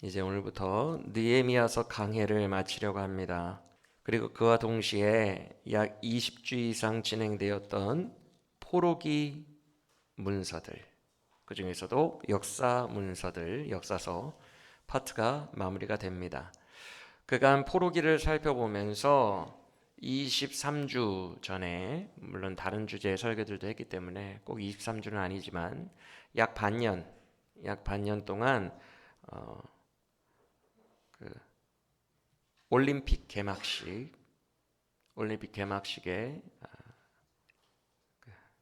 이제 오늘부터 느헤미야서 강해를 마치려고 합니다. 그리고 그와 동시에 약 20주 이상 진행되었던 포로기 문서들, 그 중에서도 역사 문서들, 역사서 파트가 마무리가 됩니다. 그간 포로기를 살펴보면서 23주 전에, 물론 다른 주제의 설교들도 했기 때문에 꼭 23주는 아니지만 약 반년 동안 그 올림픽 개막식의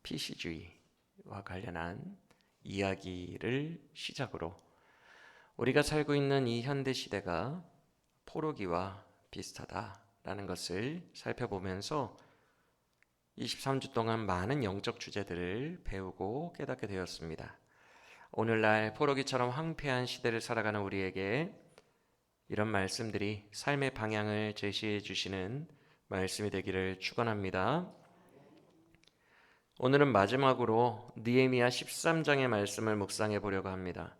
PC주의와 관련한 이야기를 시작으로 우리가 살고 있는 이 현대 시대가 포로기와 비슷하다라는 것을 살펴보면서 23주 동안 많은 영적 주제들을 배우고 깨닫게 되었습니다. 오늘날 포로기처럼 황폐한 시대를 살아가는 우리에게 이런 말씀들이 삶의 방향을 제시해 주시는 말씀이 되기를 축원합니다. 오늘은 마지막으로 느헤미야 13장의 말씀을 묵상해 보려고 합니다.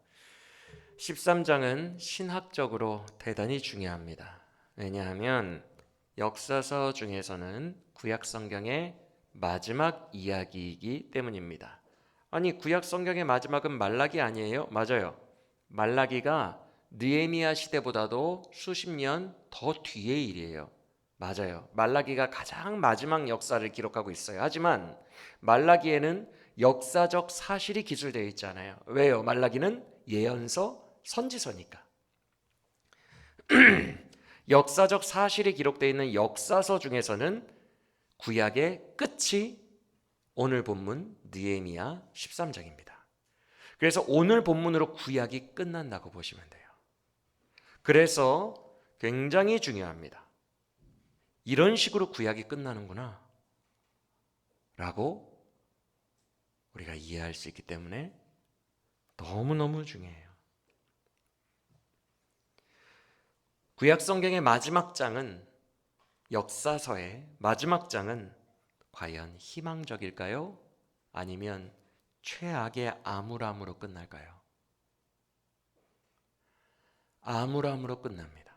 13장은 신학적으로 대단히 중요합니다. 왜냐하면 역사서 중에서는 구약 성경의 마지막 이야기이기 때문입니다. 아니, 구약 성경의 마지막은 말라기 아니에요? 맞아요. 말라기가 느헤미야 시대보다도 수십 년 더 뒤의 일이에요. 맞아요. 말라기가 가장 마지막 역사를 기록하고 있어요. 하지만 말라기에는 역사적 사실이 기술되어 있잖아요. 왜요? 말라기는 예언서, 선지서니까. 역사적 사실이 기록되어 있는 역사서 중에서는 구약의 끝이 오늘 본문 느헤미야 13장입니다. 그래서 오늘 본문으로 구약이 끝난다고 보시면 돼요. 그래서 굉장히 중요합니다. 이런 식으로 구약이 끝나는구나 라고 우리가 이해할 수 있기 때문에 너무너무 중요해요. 구약 성경의 마지막 장은, 역사서의 마지막 장은 과연 희망적일까요? 아니면 최악의 암울함으로 끝날까요? 암울함으로 끝납니다.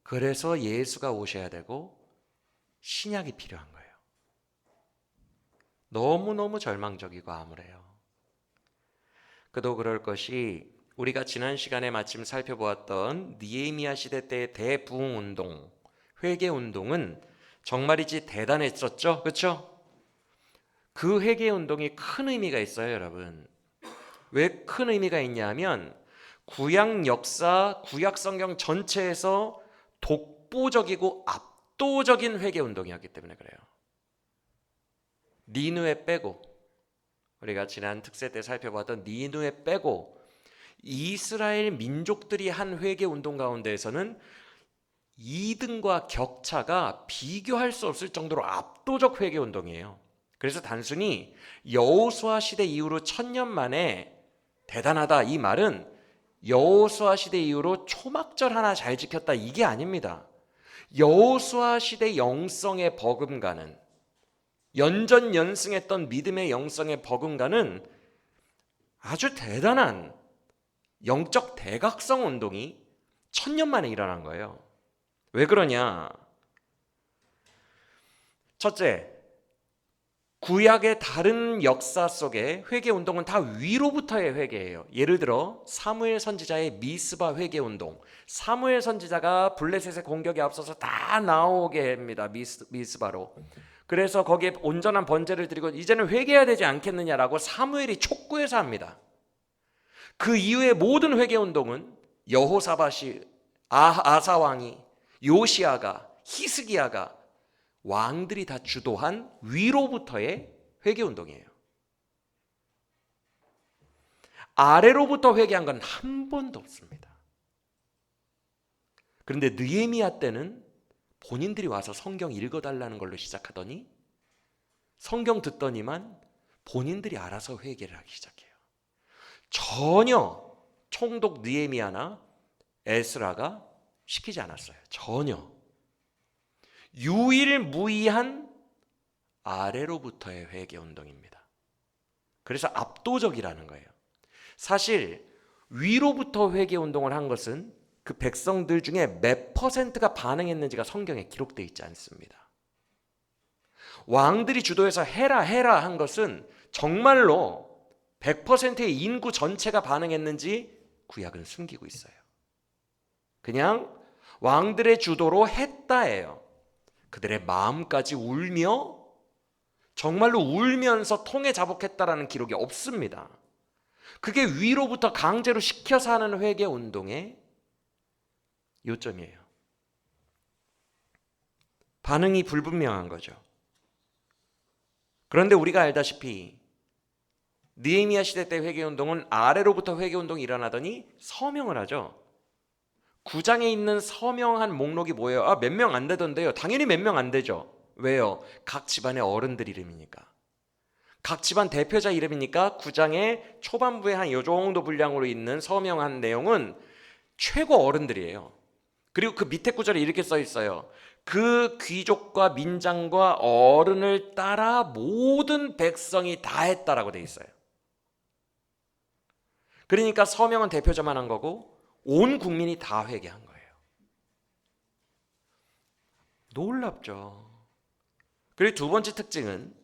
그래서 예수가 오셔야 되고 신약이 필요한 거예요. 너무너무 절망적이고 암울해요. 그도 그럴 것이 우리가 지난 시간에 마침 살펴보았던 느헤미야 시대 때의 대부흥운동, 회개운동은 정말이지 대단했었죠. 그렇죠? 그 회개운동이 큰 의미가 있어요, 여러분. 왜 큰 의미가 있냐 하면 구약 역사, 구약 성경 전체에서 독보적이고 압도적인 회개운동이었기 때문에 그래요. 니느웨 빼고, 우리가 지난 특세 때 살펴봤던 니느웨 빼고 이스라엘 민족들이 한 회개운동 가운데에서는 2등과 격차가 비교할 수 없을 정도로 압도적 회개운동이에요. 그래서 단순히 여호수아 시대 이후로 1000년 만에 대단하다 이 말은 여호수아 시대 이후로 초막절 하나 잘 지켰다 이게 아닙니다. 여호수아 시대 영성의 버금가는, 연전연승했던 믿음의 영성의 버금가는 아주 대단한 영적 대각성 운동이 1000년 만에 일어난 거예요. 왜 그러냐? 첫째, 구약의 다른 역사 속에 회개 운동은 다 위로부터의 회개예요. 예를 들어 사무엘 선지자의 미스바 회개 운동, 사무엘 선지자가 블레셋의 공격에 앞서서 다 나오게 합니다. 미스바로. 그래서 거기에 온전한 번제를 드리고 이제는 회개해야 되지 않겠느냐라고 사무엘이 촉구해서 합니다. 그 이후의 모든 회개 운동은 여호사밧이, 아사 왕이, 요시아가, 히스기야가, 왕들이 다 주도한 위로부터의 회개운동이에요. 아래로부터 회개한 건 한 번도 없습니다. 그런데 느헤미야 때는 본인들이 와서 성경 읽어달라는 걸로 시작하더니 성경 듣더니만 본인들이 알아서 회개를 하기 시작해요. 전혀 총독 느헤미야나 에스라가 시키지 않았어요. 전혀. 유일무이한 아래로부터의 회개운동입니다. 그래서 압도적이라는 거예요. 사실 위로부터 회개 운동을 한 것은 그 백성들 중에 몇 퍼센트가 반응했는지가 성경에 기록되어 있지 않습니다. 왕들이 주도해서 해라 해라 한 것은 정말로 100%의 인구 전체가 반응했는지 구약은 숨기고 있어요. 그냥 왕들의 주도로 했다예요. 그들의 마음까지 울며 정말로 울면서 통에 자복했다라는 기록이 없습니다. 그게 위로부터 강제로 시켜서 하는 회개 운동의 요점이에요. 반응이 불분명한 거죠. 그런데 우리가 알다시피 느헤미야 시대 때 회개 운동은 아래로부터 회개 운동이 일어나더니 서명을 하죠. 9장에 있는 서명한 목록이 뭐예요? 몇 명 안 되던데요. 당연히 몇 명 안 되죠. 왜요? 각 집안의 어른들 이름이니까. 각 집안 대표자 이름이니까 9장의 초반부에 한 요 정도 분량으로 있는 서명한 내용은 최고 어른들이에요. 그리고 그 밑에 구절에 이렇게 써 있어요. 그 귀족과 민장과 어른을 따라 모든 백성이 다 했다라고 돼 있어요. 그러니까 서명은 대표자만 한 거고 온 국민이 다 회개한 거예요. 놀랍죠. 그리고 두 번째 특징은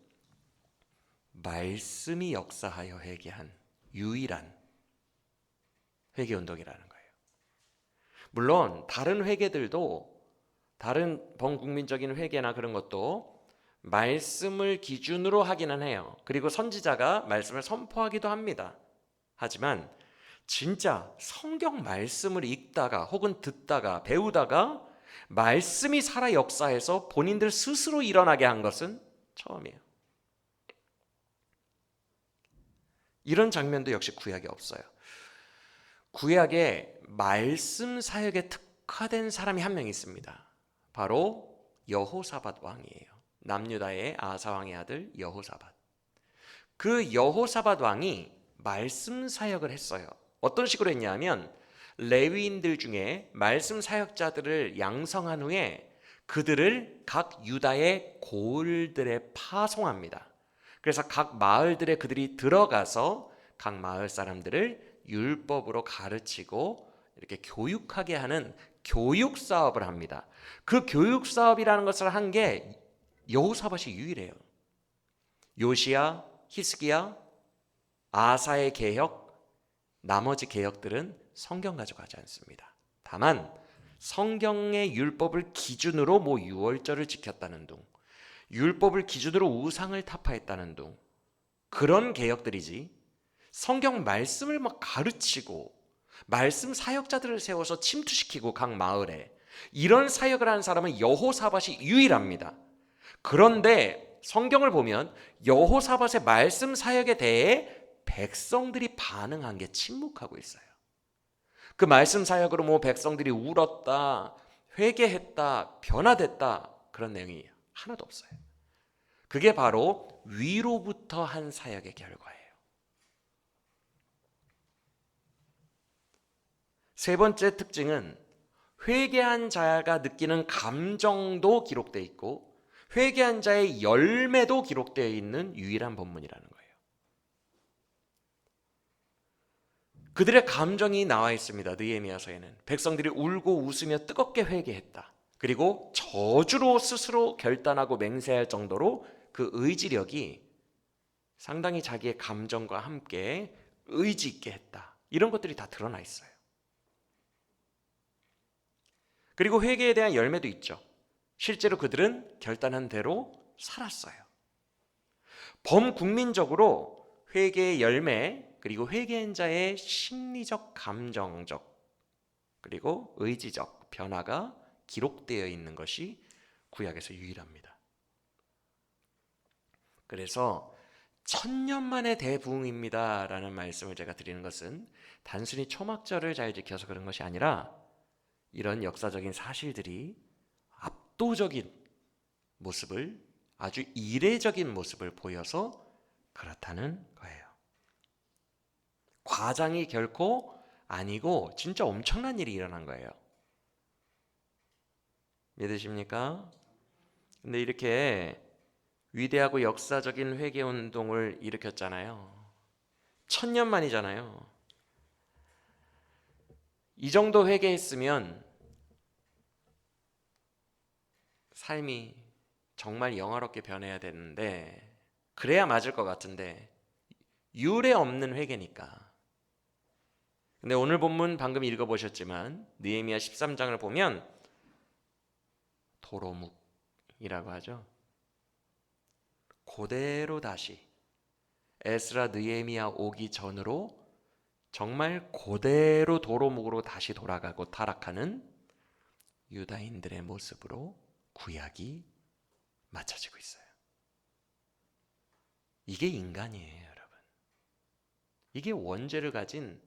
말씀이 역사하여 회개한 유일한 회개운동이라는 거예요. 물론 다른 회개들도 다른 범국민적인 회개나 그런 것도 말씀을 기준으로 하기는 해요. 그리고 선지자가 말씀을 선포하기도 합니다. 하지만 진짜 성경 말씀을 읽다가 혹은 듣다가 배우다가 말씀이 살아 역사해서 본인들 스스로 일어나게 한 것은 처음이에요. 이런 장면도 역시 구약에 없어요. 구약에 말씀 사역에 특화된 사람이 한 명 있습니다. 바로 여호사밧 왕이에요. 남유다의 아사 왕의 아들 여호사밧. 그 여호사밧 왕이 말씀 사역을 했어요. 어떤 식으로 했냐면 레위인들 중에 말씀 사역자들을 양성한 후에 그들을 각 유다의 고을들에 파송합니다. 그래서 각 마을들에 그들이 들어가서 각 마을 사람들을 율법으로 가르치고 이렇게 교육하게 하는 교육 사업을 합니다. 그 교육 사업이라는 것을 한 게 여호사밧이 유일해요. 요시야, 히스기야, 아사의 개혁, 나머지 개혁들은 성경 가져가지 않습니다. 다만 성경의 율법을 기준으로 뭐 유월절을 지켰다는 둥, 율법을 기준으로 우상을 타파했다는 둥, 그런 개혁들이지 성경 말씀을 막 가르치고 말씀 사역자들을 세워서 침투시키고 각 마을에 이런 사역을 하는 사람은 여호사밧이 유일합니다. 그런데 성경을 보면 여호사밧의 말씀 사역에 대해 백성들이 반응한 게 침묵하고 있어요. 그 말씀 사역으로 뭐 백성들이 울었다, 회개했다, 변화됐다 그런 내용이 하나도 없어요. 그게 바로 위로부터 한 사역의 결과예요. 세 번째 특징은 회개한 자가 느끼는 감정도 기록되어 있고 회개한 자의 열매도 기록되어 있는 유일한 본문이라는 거예요. 그들의 감정이 나와 있습니다. 느헤미야서에는 백성들이 울고 웃으며 뜨겁게 회개했다. 그리고 저주로 스스로 결단하고 맹세할 정도로 그 의지력이 상당히 자기의 감정과 함께 의지 있게 했다. 이런 것들이 다 드러나 있어요. 그리고 회개에 대한 열매도 있죠. 실제로 그들은 결단한 대로 살았어요. 범국민적으로 회개의 열매, 그리고 회개한 자의 심리적, 감정적, 그리고 의지적 변화가 기록되어 있는 것이 구약에서 유일합니다. 그래서 1000년 만의 대부흥입니다 라는 말씀을 제가 드리는 것은 단순히 초막절을 잘 지켜서 그런 것이 아니라 이런 역사적인 사실들이 압도적인 모습을, 아주 이례적인 모습을 보여서 그렇다는 거예요. 과장이 결코 아니고 진짜 엄청난 일이 일어난 거예요. 믿으십니까? 근데 이렇게 위대하고 역사적인 회개운동을 일으켰잖아요. 1000년 만이잖아요. 이 정도 회개했으면 삶이 정말 영화롭게 변해야 되는데, 그래야 맞을 것 같은데 유례 없는 회개니까. 근데 오늘 본문 방금 읽어보셨지만 느헤미야 13장을 보면 도로묵이라고 하죠. 그대로 다시 에스라 느헤미야 오기 전으로 정말 그대로 도로묵으로 다시 돌아가고 타락하는 유다인들의 모습으로 구약이 맞춰지고 있어요. 이게 인간이에요, 여러분. 이게 원죄를 가진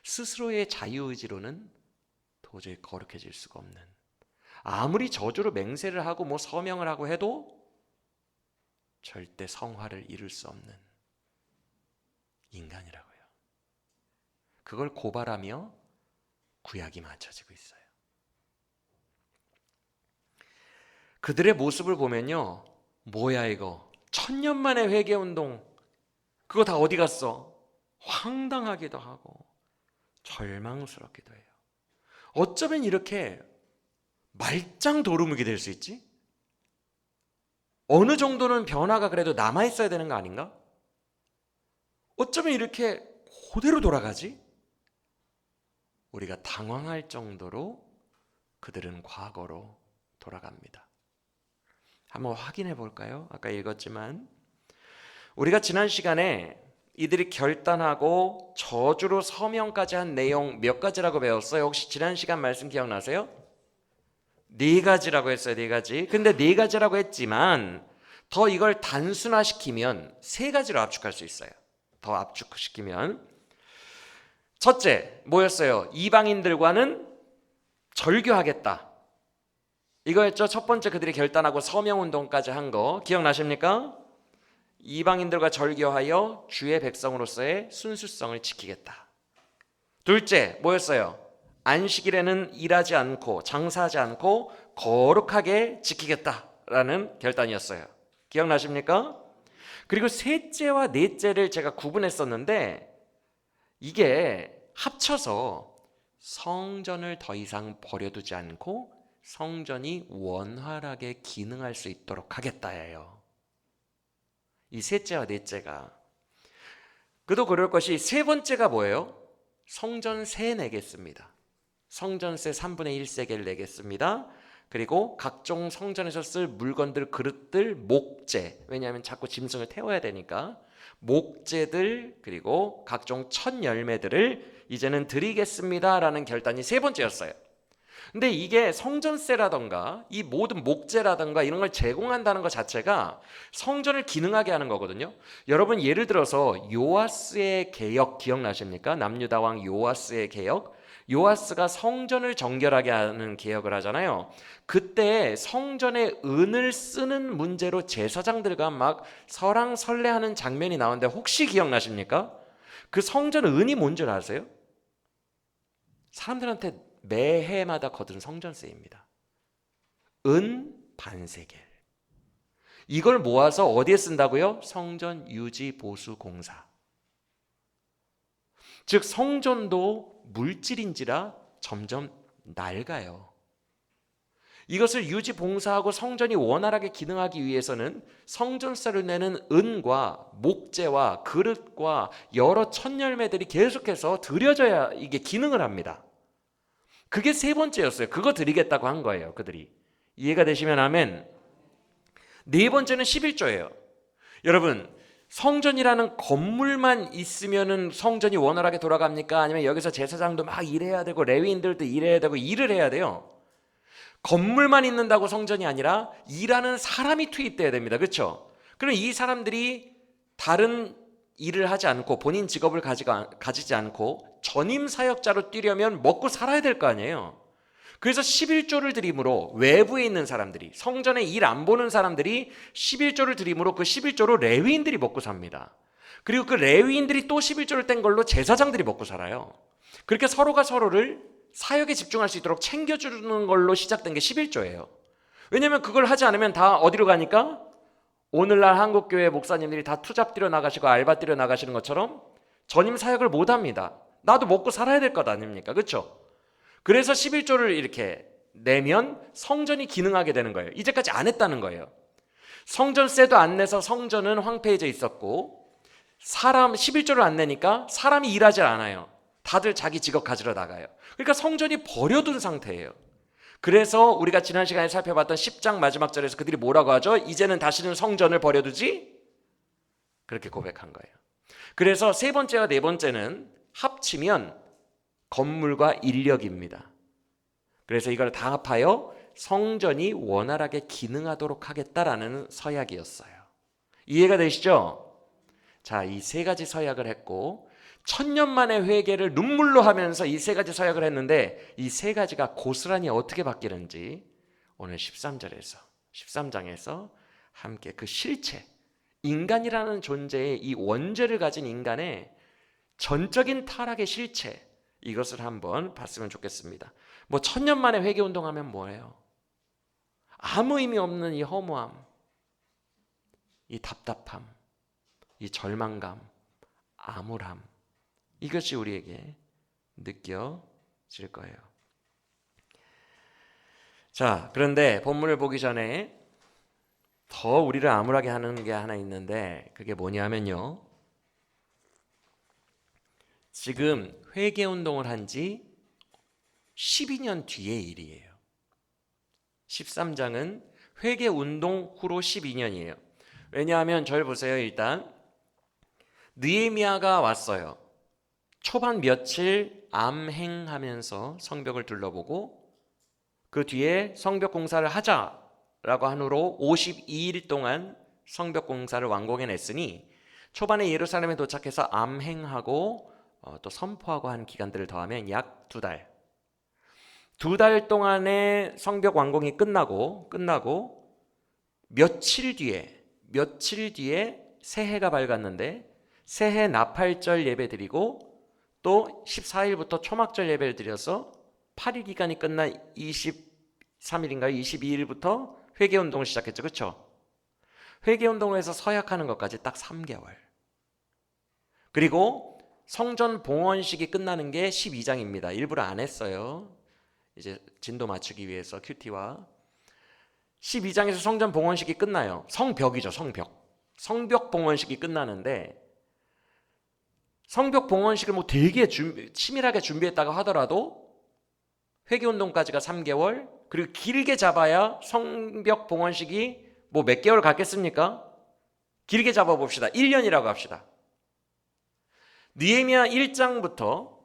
스스로의 자유의지로는 도저히 거룩해질 수가 없는, 아무리 저주로 맹세를 하고 뭐 서명을 하고 해도 절대 성화를 이룰 수 없는 인간이라고요. 그걸 고발하며 구약이 맞춰지고 있어요. 그들의 모습을 보면요, 뭐야 이거, 1000년 만에 회개운동, 그거 다 어디 갔어? 황당하기도 하고 절망스럽기도 해요. 어쩌면 이렇게 말짱 도루묵이 될 수 있지? 어느 정도는 변화가 그래도 남아있어야 되는 거 아닌가? 어쩌면 이렇게 그대로 돌아가지? 우리가 당황할 정도로 그들은 과거로 돌아갑니다. 한번 확인해 볼까요? 아까 읽었지만 우리가 지난 시간에 이들이 결단하고 저주로 서명까지 한 내용 몇 가지라고 배웠어요? 혹시 지난 시간 말씀 기억나세요? 4가지라고 했어요. 4가지. 근데 4가지라고 했지만 더 이걸 단순화시키면 3가지로 압축할 수 있어요. 더 압축시키면 첫째 뭐였어요? 이방인들과는 절교하겠다. 이거였죠. 첫 번째, 그들이 결단하고 서명운동까지 한 거 기억나십니까? 이방인들과 절교하여 주의 백성으로서의 순수성을 지키겠다. 둘째 뭐였어요? 안식일에는 일하지 않고 장사하지 않고 거룩하게 지키겠다라는 결단이었어요. 기억나십니까? 그리고 셋째와 넷째를 제가 구분했었는데 이게 합쳐서 성전을 더 이상 버려두지 않고 성전이 원활하게 기능할 수 있도록 하겠다예요. 이 셋째와 넷째가. 그도 그럴 것이 세 번째가 뭐예요? 성전세 내겠습니다. 성전세 3분의 1세겔 내겠습니다. 그리고 각종 성전에서 쓸 물건들, 그릇들, 목재, 왜냐하면 자꾸 짐승을 태워야 되니까 목재들, 그리고 각종 첫 열매들을 이제는 드리겠습니다 라는 결단이 세 번째였어요. 근데 이게 성전세라던가 이 모든 목재라던가 이런 걸 제공한다는 것 자체가 성전을 기능하게 하는 거거든요. 여러분 예를 들어서 요아스의 개혁 기억나십니까? 남유다 왕 요아스의 개혁. 요아스가 성전을 정결하게 하는 개혁을 하잖아요. 그때 성전에 은을 쓰는 문제로 제사장들과 막 설왕설래하는 장면이 나오는데 혹시 기억나십니까? 그 성전 은이 뭔 줄 아세요? 사람들한테 매해마다 거둔 성전세입니다. 은 반세겔. 이걸 모아서 어디에 쓴다고요? 성전 유지 보수 공사. 즉 성전도 물질인지라 점점 낡아요. 이것을 유지 봉사하고 성전이 원활하게 기능하기 위해서는 성전세를 내는 은과 목재와 그릇과 여러 첫 열매들이 계속해서 드려져야 이게 기능을 합니다. 그게 세 번째였어요. 그거 드리겠다고 한 거예요. 그들이. 이해가 되시면 아멘. 네 번째는 11조예요. 여러분 성전이라는 건물만 있으면은 성전이 원활하게 돌아갑니까? 아니면 여기서 제사장도 막 일해야 되고 레위인들도 일해야 되고 일을 해야 돼요? 건물만 있는다고 성전이 아니라 일하는 사람이 투입돼야 됩니다. 그렇죠? 그럼 이 사람들이 다른 일을 하지 않고 본인 직업을 가지지 않고 전임 사역자로 뛰려면 먹고 살아야 될 거 아니에요. 그래서 11조를 드림으로 외부에 있는 사람들이, 성전에 일 안 보는 사람들이 11조를 드림으로 그 11조로 레위인들이 먹고 삽니다. 그리고 그 레위인들이 또 11조를 뗀 걸로 제사장들이 먹고 살아요. 그렇게 서로가 서로를 사역에 집중할 수 있도록 챙겨주는 걸로 시작된 게 11조예요. 왜냐하면 그걸 하지 않으면 다 어디로 가니까? 오늘날 한국교회 목사님들이 다 투잡 뛰러 나가시고 알바 뛰러 나가시는 것처럼 전임 사역을 못합니다. 나도 먹고 살아야 될 것 아닙니까? 그렇죠? 그래서 11조를 이렇게 내면 성전이 기능하게 되는 거예요. 이제까지 안 했다는 거예요. 성전세도 안 내서 성전은 황폐해져 있었고, 11조를 안 내니까 사람이 일하지 않아요. 다들 자기 직업 가지러 나가요. 그러니까 성전이 버려둔 상태예요. 그래서 우리가 지난 시간에 살펴봤던 10장 마지막 절에서 그들이 뭐라고 하죠? 이제는 다시는 성전을 버려두지? 그렇게 고백한 거예요. 그래서 세 번째와 네 번째는 합치면 건물과 인력입니다. 그래서 이걸 다 합하여 성전이 원활하게 기능하도록 하겠다라는 서약이었어요. 이해가 되시죠? 자, 이 세 가지 서약을 했고 1000년 만의 회개를 눈물로 하면서 이 세 가지 서약을 했는데 이 세 가지가 고스란히 어떻게 바뀌는지 오늘 13장에서 함께 그 실체, 인간이라는 존재의 이 원죄를 가진 인간의 전적인 타락의 실체, 이것을 한번 봤으면 좋겠습니다. 뭐 1000년 만에 회개운동하면 뭐예요? 아무 의미 없는 이 허무함, 이 답답함, 이 절망감, 암울함, 이것이 우리에게 느껴질 거예요. 자, 그런데 본문을 보기 전에 더 우리를 암울하게 하는 게 하나 있는데 그게 뭐냐면요, 지금 회개운동을 한 지 12년 뒤의 일이에요. 13장은 회개운동 후로 12년이에요. 왜냐하면 저를 보세요. 일단 느헤미야가 왔어요. 초반 며칠 암행하면서 성벽을 둘러보고 그 뒤에 성벽 공사를 하자라고 한 후로 52일 동안 성벽 공사를 완공해냈으니 초반에 예루살렘에 도착해서 암행하고 또 선포하고 한 기간들을 더하면 약 2달. 2달 동안의 성벽 완공이 끝나고 며칠 뒤에 새해가 밝았는데 새해 나팔절 예배 드리고 또 14일부터 초막절 예배를 드려서 8일 기간이 끝난 23일인가요? 22일부터 회개운동을 시작했죠. 그렇죠? 회개운동을 해서 서약하는 것까지 딱 3개월. 그리고 성전 봉헌식이 끝나는 게 12장입니다. 일부러 안 했어요. 이제 진도 맞추기 위해서 큐티와 12장에서 성전 봉헌식이 끝나요. 성벽이죠. 성벽 봉헌식이 끝나는데 성벽 봉헌식을 뭐 되게 치밀하게 준비했다고 하더라도 회개운동까지가 3개월, 그리고 길게 잡아야 성벽 봉헌식이 뭐 몇 개월 갔겠습니까? 길게 잡아봅시다. 1년이라고 합시다. 느헤미야 1장부터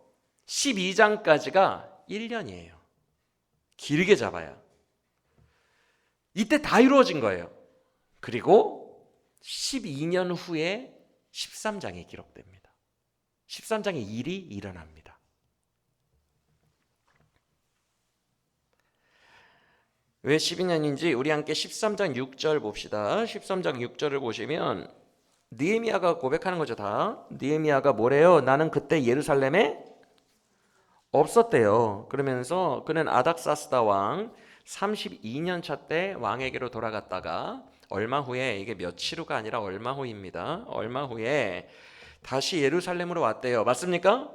12장까지가 1년이에요. 길게 잡아야. 이때 다 이루어진 거예요. 그리고 12년 후에 13장이 기록됩니다. 13장의 일이 일어납니다. 왜 12년인지 우리 함께 13장 6절 봅시다. 13장 6절을 보시면 느헤미야가 고백하는 거죠. 다. 느헤미야가 뭐래요? 나는 그때 예루살렘에 없었대요. 그러면서 그는 아닥사스다 왕 32년 차 때 왕에게로 돌아갔다가 얼마 후에, 이게 며칠 후가 아니라 얼마 후입니다. 얼마 후에 다시 예루살렘으로 왔대요. 맞습니까?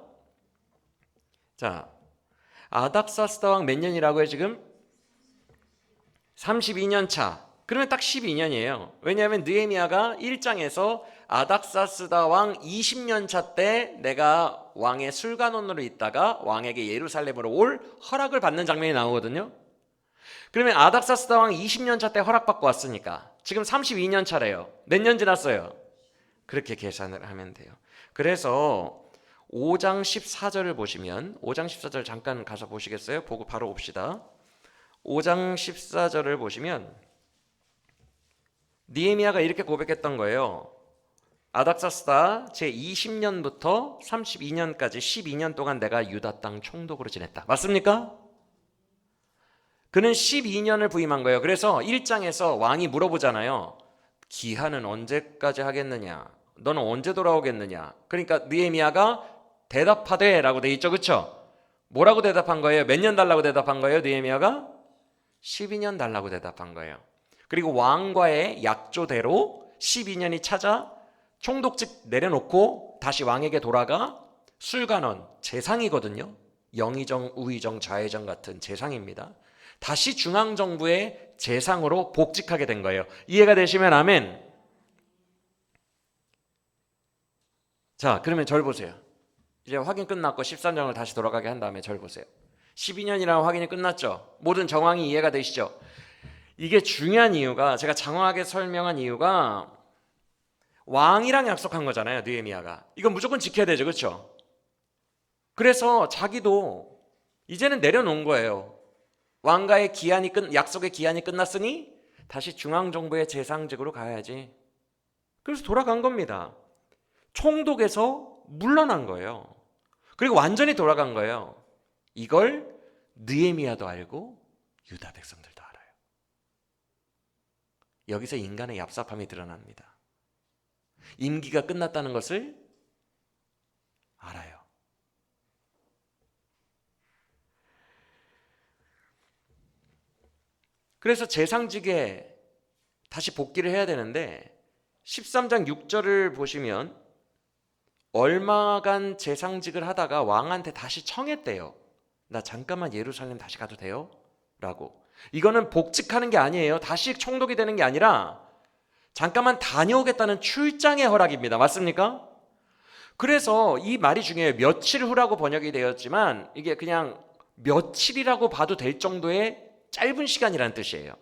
자, 아닥사스다 왕 몇 년이라고요 지금? 32년 차. 그러면 딱 12년이에요. 왜냐하면 느헤미야가 1장에서 아닥사스다 왕 20년 차 때 내가 왕의 술관원으로 있다가 왕에게 예루살렘으로 올 허락을 받는 장면이 나오거든요. 그러면 아닥사스다 왕 20년 차 때 허락받고 왔으니까 지금 32년 차래요. 몇 년 지났어요? 그렇게 계산을 하면 돼요. 그래서 5장 14절을 보시면 5장 14절 잠깐 가서 보시겠어요? 보고 바로 옵시다. 5장 14절을 보시면 느헤미야가 이렇게 고백했던 거예요. 아닥사스다 제 20년부터 32년까지 12년 동안 내가 유다 땅 총독으로 지냈다. 맞습니까? 그는 12년을 부임한 거예요. 그래서 1장에서 왕이 물어보잖아요. 기한은 언제까지 하겠느냐? 너는 언제 돌아오겠느냐? 그러니까 느헤미야가 대답하되 라고 돼 있죠. 그렇죠? 뭐라고 대답한 거예요? 몇 년 달라고 대답한 거예요? 느헤미야가 12년 달라고 대답한 거예요. 그리고 왕과의 약조대로 12년이 찾아 총독직 내려놓고 다시 왕에게 돌아가 술관원, 재상이거든요. 영의정, 우의정, 좌의정 같은 재상입니다. 다시 중앙정부의 재상으로 복직하게 된 거예요. 이해가 되시면 아멘. 자, 그러면 절 보세요. 이제 확인 끝났고 13장을 다시 돌아가게 한 다음에 절 보세요. 12년이라는 확인이 끝났죠. 모든 정황이 이해가 되시죠? 이게 중요한 이유가, 제가 장황하게 설명한 이유가 왕이랑 약속한 거잖아요. 느헤미야가. 이건 무조건 지켜야 되죠. 그렇죠? 그래서 자기도 이제는 내려놓은 거예요. 왕가의 기한이 약속의 기한이 끝났으니 다시 중앙정부의 재상직으로 가야지. 그래서 돌아간 겁니다. 총독에서 물러난 거예요. 그리고 완전히 돌아간 거예요. 이걸 느헤미야도 알고 유다 백성들도 알아요. 여기서 인간의 얍삽함이 드러납니다. 임기가 끝났다는 것을 알아요. 그래서 재상직에 다시 복귀를 해야 되는데 13장 6절을 보시면 얼마간 재상직을 하다가 왕한테 다시 청했대요. 나 잠깐만 예루살렘 다시 가도 돼요? 라고. 이거는 복직하는 게 아니에요. 다시 총독이 되는 게 아니라 잠깐만 다녀오겠다는 출장의 허락입니다. 맞습니까? 그래서 이 말이 중요해요. 며칠 후라고 번역이 되었지만 이게 그냥 며칠이라고 봐도 될 정도의 짧은 시간이라는 뜻이에요.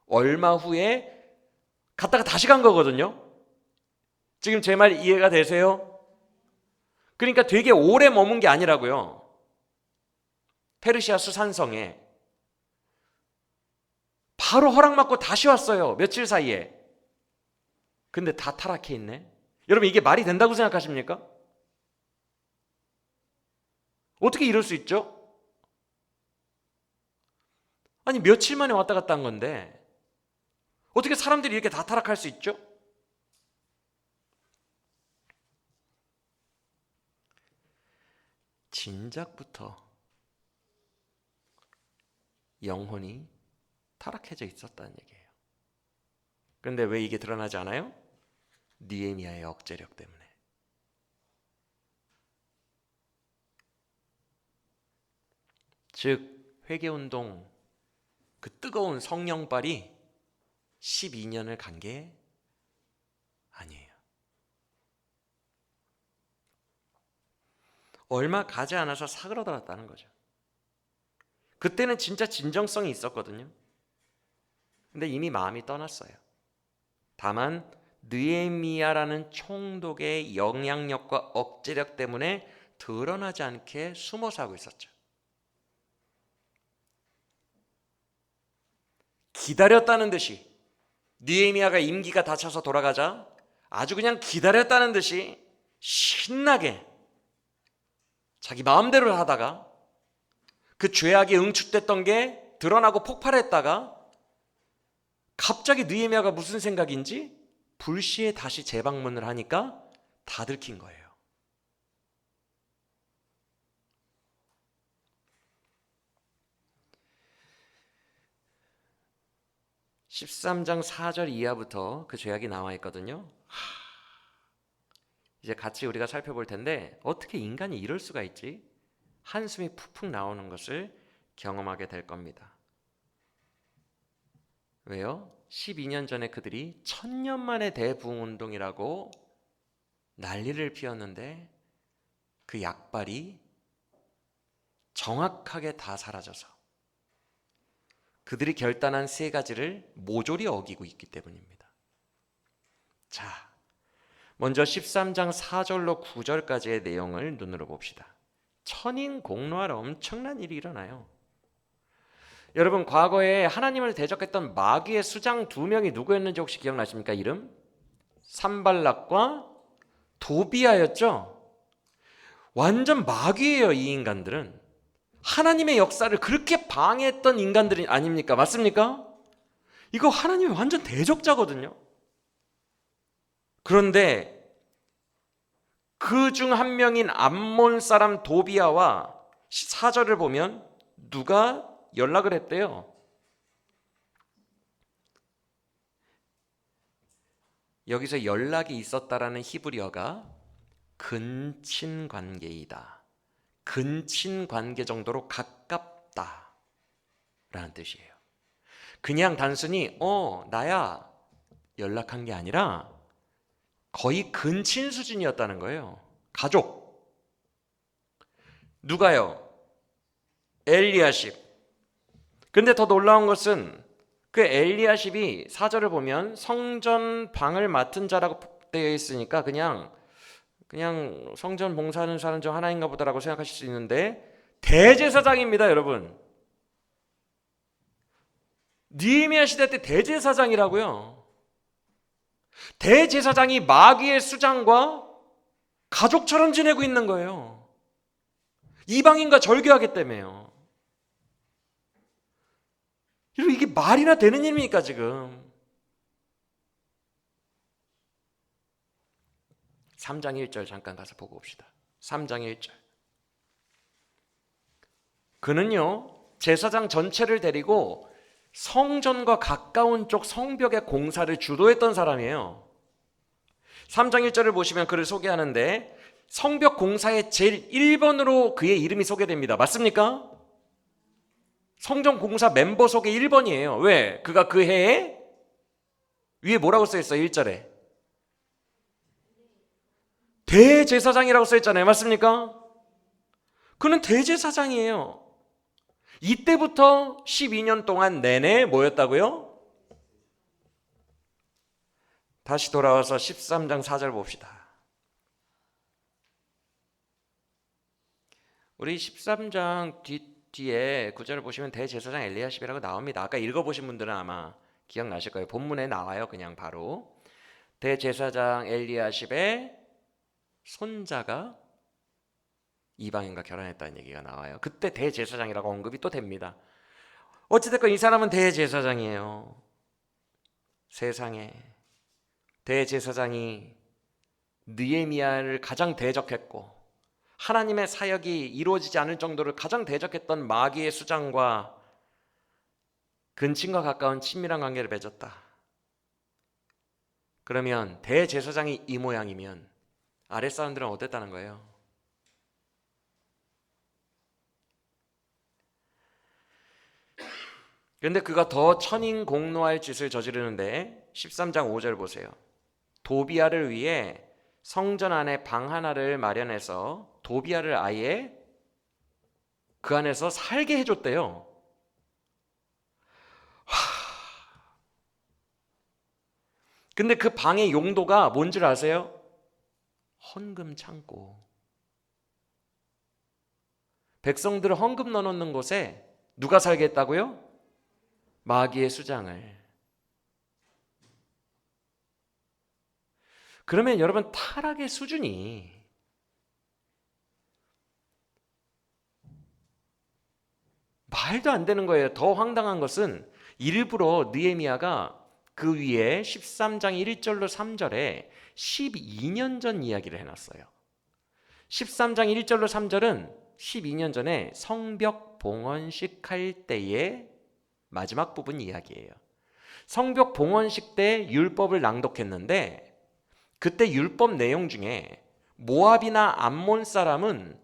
얼마 후에 갔다가 다시 간 거거든요. 지금 제 말 이해가 되세요? 그러니까 되게 오래 머문 게 아니라고요. 페르시아 수산성에 바로 허락받고 다시 왔어요. 며칠 사이에. 근데 다 타락해 있네. 여러분 이게 말이 된다고 생각하십니까? 어떻게 이럴 수 있죠? 아니 며칠 만에 왔다 갔다 한 건데 어떻게 사람들이 이렇게 다 타락할 수 있죠? 진작부터 영혼이 타락해져 있었다는 얘기예요. 그런데 왜 이게 드러나지 않아요? 느헤미야의 억제력 때문에. 즉 회개운동 그 뜨거운 성령발이 12년을 간 게 아니에요. 얼마 가지 않아서 사그러들었다는 거죠. 그때는 진짜 진정성이 있었거든요. 근데 이미 마음이 떠났어요. 다만 느헤미야라는 총독의 영향력과 억제력 때문에 드러나지 않게 숨어서 하고 있었죠. 기다렸다는 듯이 느헤미야가 임기가 다 차서 돌아가자 아주 그냥 기다렸다는 듯이 신나게 자기 마음대로 하다가 그 죄악이 응축됐던 게 드러나고 폭발했다가 갑자기 느헤미야가 무슨 생각인지 불시에 다시 재방문을 하니까 다 들킨 거예요. 13장 4절 이하부터 그 죄악이 나와 있거든요. 이제 같이 우리가 살펴볼 텐데 어떻게 인간이 이럴 수가 있지? 한숨이 푹푹 나오는 것을 경험하게 될 겁니다. 왜요? 12년 전에 그들이 1000년 만에 대부흥운동이라고 난리를 피웠는데 그 약발이 정확하게 다 사라져서 그들이 결단한 세 가지를 모조리 어기고 있기 때문입니다. 자, 먼저 13장 4절로 9절까지의 내용을 눈으로 봅시다. 천인공노할 엄청난 일이 일어나요. 여러분 과거에 하나님을 대적했던 마귀의 수장 2명이 누구였는지 혹시 기억나십니까? 이름? 산발락과 도비아였죠. 완전 마귀예요. 이 인간들은 하나님의 역사를 그렇게 방해했던 인간들이 아닙니까? 맞습니까? 이거 하나님의 완전 대적자거든요. 그런데 그 중 한 명인 암몬 사람 도비아와 4절을 보면 누가 연락을 했대요. 여기서 연락이 있었다라는 히브리어가 근친 관계이다, 근친 관계 정도로 가깝다라는 뜻이에요. 그냥 단순히 나야 연락한 게 아니라 거의 근친 수준이었다는 거예요. 가족. 누가요? 엘리야십. 근데 더 놀라운 것은 그 엘리야십이 4절을 보면 성전 방을 맡은 자라고 되어 있으니까 그냥 성전 봉사하는 사람 중 하나인가 보다라고 생각하실 수 있는데 대제사장입니다, 여러분. 느헤미야 시대 때 대제사장이라고요. 대제사장이 마귀의 수장과 가족처럼 지내고 있는 거예요. 이방인과 절교하기 때문에요. 이게 말이나 되는 일입니까 지금? 3장 1절 잠깐 가서 보고 봅시다. 3장 1절. 그는요 제사장 전체를 데리고 성전과 가까운 쪽 성벽의 공사를 주도했던 사람이에요. 3장 1절을 보시면 그를 소개하는데 성벽 공사의 제일 1번으로 그의 이름이 소개됩니다. 맞습니까? 성전 공사 멤버 속에 1번이에요. 왜? 그가 그 해에 위에 뭐라고 써있어요? 1절에 대제사장이라고 써있잖아요. 맞습니까? 그는 대제사장이에요. 이때부터 12년 동안 내내 뭐였다고요? 다시 돌아와서 13장 4절 봅시다. 우리 13장 뒤에 구절을 보시면 대제사장 엘리야십이라고 나옵니다. 아까 읽어보신 분들은 아마 기억나실 거예요. 본문에 나와요. 그냥 바로 대제사장 엘리야십의 손자가 이방인과 결혼했다는 얘기가 나와요. 그때 대제사장이라고 언급이 또 됩니다. 어찌됐건 이 사람은 대제사장이에요. 세상에 대제사장이 느헤미야를 가장 대적했고 하나님의 사역이 이루어지지 않을 정도로 가장 대적했던 마귀의 수장과 근친과 가까운 친밀한 관계를 맺었다. 그러면 대제사장이 이 모양이면 아랫사람들은 어땠다는 거예요? 그런데 그가 더 천인공노할 짓을 저지르는데 13장 5절 보세요. 도비아를 위해 성전 안에 방 하나를 마련해서 도비아를 아예 그 안에서 살게 해줬대요. 근데 그 방의 용도가 뭔 줄 아세요? 헌금 창고. 백성들을 헌금 넣어놓는 곳에 누가 살게 했다고요? 마귀의 수장을. 그러면 여러분 타락의 수준이 말도 안 되는 거예요. 더 황당한 것은 일부러 느헤미야가 그 위에 13장 1절로 3절에 12년 전 이야기를 해놨어요. 13장 1절로 3절은 12년 전에 성벽 봉헌식 할 때의 마지막 부분 이야기예요. 성벽 봉헌식 때 율법을 낭독했는데 그때 율법 내용 중에 모압이나 암몬 사람은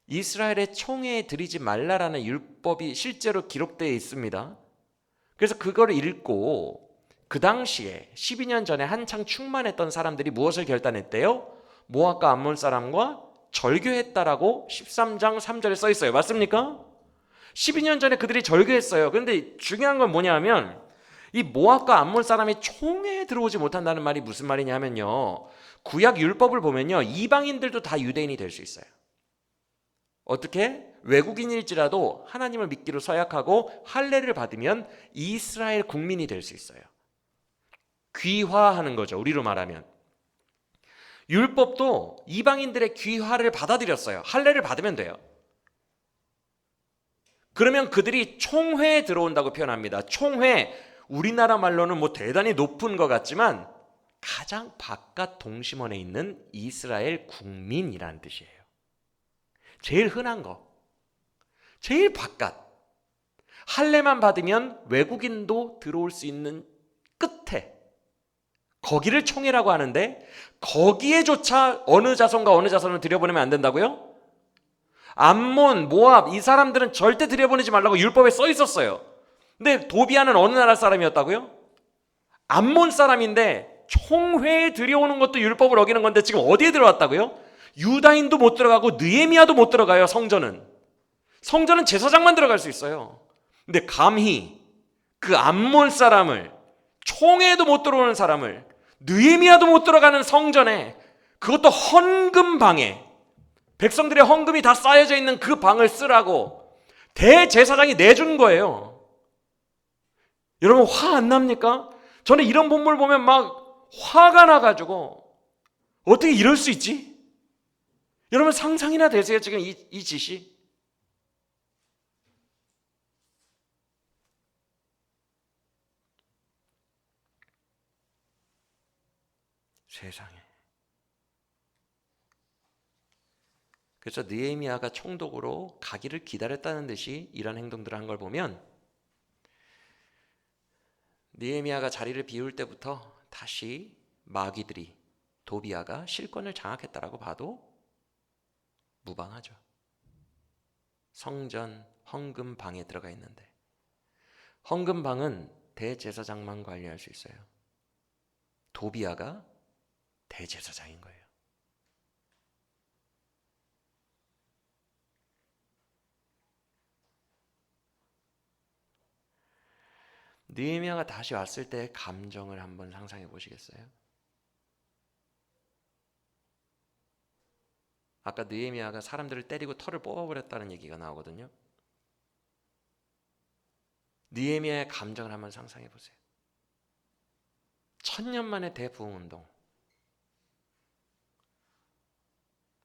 이스라엘의 총회에 들이지 말라라는 율법이 실제로 기록되어 있습니다. 그래서 그걸 읽고 그 당시에 12년 전에 한창 충만했던 사람들이 무엇을 결단했대요? 모압과 암몬 사람과 절교했다라고 13장 3절에 써 있어요. 맞습니까? 12년 전에 그들이 절교했어요. 그런데 중요한 건 뭐냐면 이 모압과 암몬 사람이 총회에 들어오지 못한다는 말이 무슨 말이냐 하면요. 구약 율법을 보면요. 이방인들도 다 유대인이 될 수 있어요. 어떻게? 외국인일지라도 하나님을 믿기로 서약하고 할례를 받으면 이스라엘 국민이 될 수 있어요. 귀화하는 거죠. 우리로 말하면. 율법도 이방인들의 귀화를 받아들였어요. 할례를 받으면 돼요. 그러면 그들이 총회에 들어온다고 표현합니다. 총회, 우리나라 말로는 뭐 대단히 높은 것 같지만 가장 바깥 동심원에 있는 이스라엘 국민이라는 뜻이에요. 제일 흔한 거, 제일 바깥. 할례만 받으면 외국인도 들어올 수 있는 끝에, 거기를 총회라고 하는데 거기에조차 어느 자손과 어느 자손을 들여보내면 안 된다고요? 암몬, 모압 이 사람들은 절대 들여보내지 말라고 율법에 써 있었어요. 근데 도비아는 어느 나라 사람이었다고요? 암몬 사람인데 총회에 들여오는 것도 율법을 어기는 건데 지금 어디에 들어왔다고요? 유다인도 못 들어가고 느헤미야도 못 들어가요. 성전은 제사장만 들어갈 수 있어요. 근데 감히 그 암몬 사람을, 총회에도 못 들어오는 사람을, 느헤미야도 못 들어가는 성전에, 그것도 헌금방에, 백성들의 헌금이 다 쌓여져 있는 그 방을 쓰라고 대제사장이 내준 거예요. 여러분 화 안 납니까? 저는 이런 본문을 보면 막 화가 나가지고 어떻게 이럴 수 있지? 여러분 상상이나 되세요? 지금 이 짓이? 세상에. 그래서 느헤미야가 총독으로 가기를 기다렸다는 듯이 이런 행동들을 한 걸 보면 느헤미야가 자리를 비울 때부터 다시 마귀들이, 도비아가 실권을 장악했다라고 봐도 무방하죠. 성전 헌금방에 들어가 있는데, 헌금방은 대제사장만 관리할 수 있어요. 도비아가 대제사장인 거예요. 느헤미야가 다시 왔을 때의 감정을 한번 상상해 보시겠어요? 아까 느헤미야가 사람들을 때리고 털을 뽑아버렸다는 얘기가 나오거든요. 느헤미야의 감정을 한번 상상해 보세요. 1000년 만에 대부흥운동.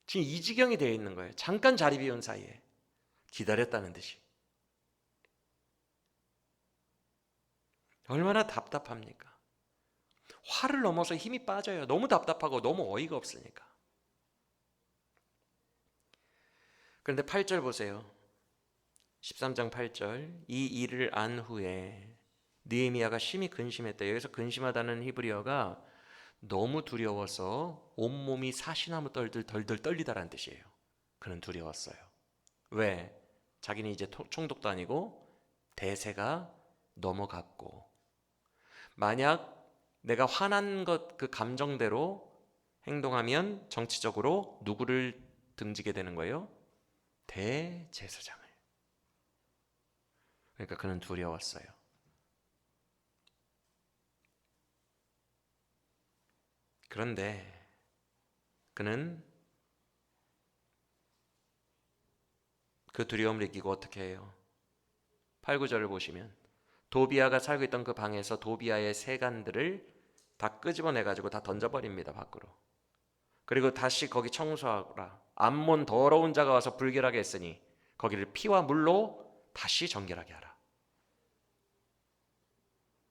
지금 이 지경이 되어 있는 거예요. 잠깐 자리 비운 사이에 기다렸다는 듯이. 얼마나 답답합니까? 화를 넘어서 힘이 빠져요. 너무 답답하고 너무 어이가 없으니까. 그런데 8절 보세요. 13장 8절. 이 일을 안 후에 느헤미야가 심히 근심했다. 여기서 근심하다는 히브리어가 너무 두려워서 온몸이 사시나무 덜덜 떨리다라는 뜻이에요. 그는 두려웠어요. 왜? 자기는 이제 총독도 아니고 대세가 넘어갔고, 만약 내가 화난 것 그 감정대로 행동하면 정치적으로 누구를 등지게 되는 거예요? 대제사장을. 그러니까 그는 두려웠어요. 그런데 그는 그 두려움을 이기고 어떻게 해요? 8, 9절을 보시면 도비아가 살고 있던 그 방에서 도비아의 세간들을 다 끄집어내가지고 다 던져버립니다, 밖으로. 그리고 다시 거기 청소하라. 암몬 더러운 자가 와서 불결하게 했으니 거기를 피와 물로 다시 정결하게 하라.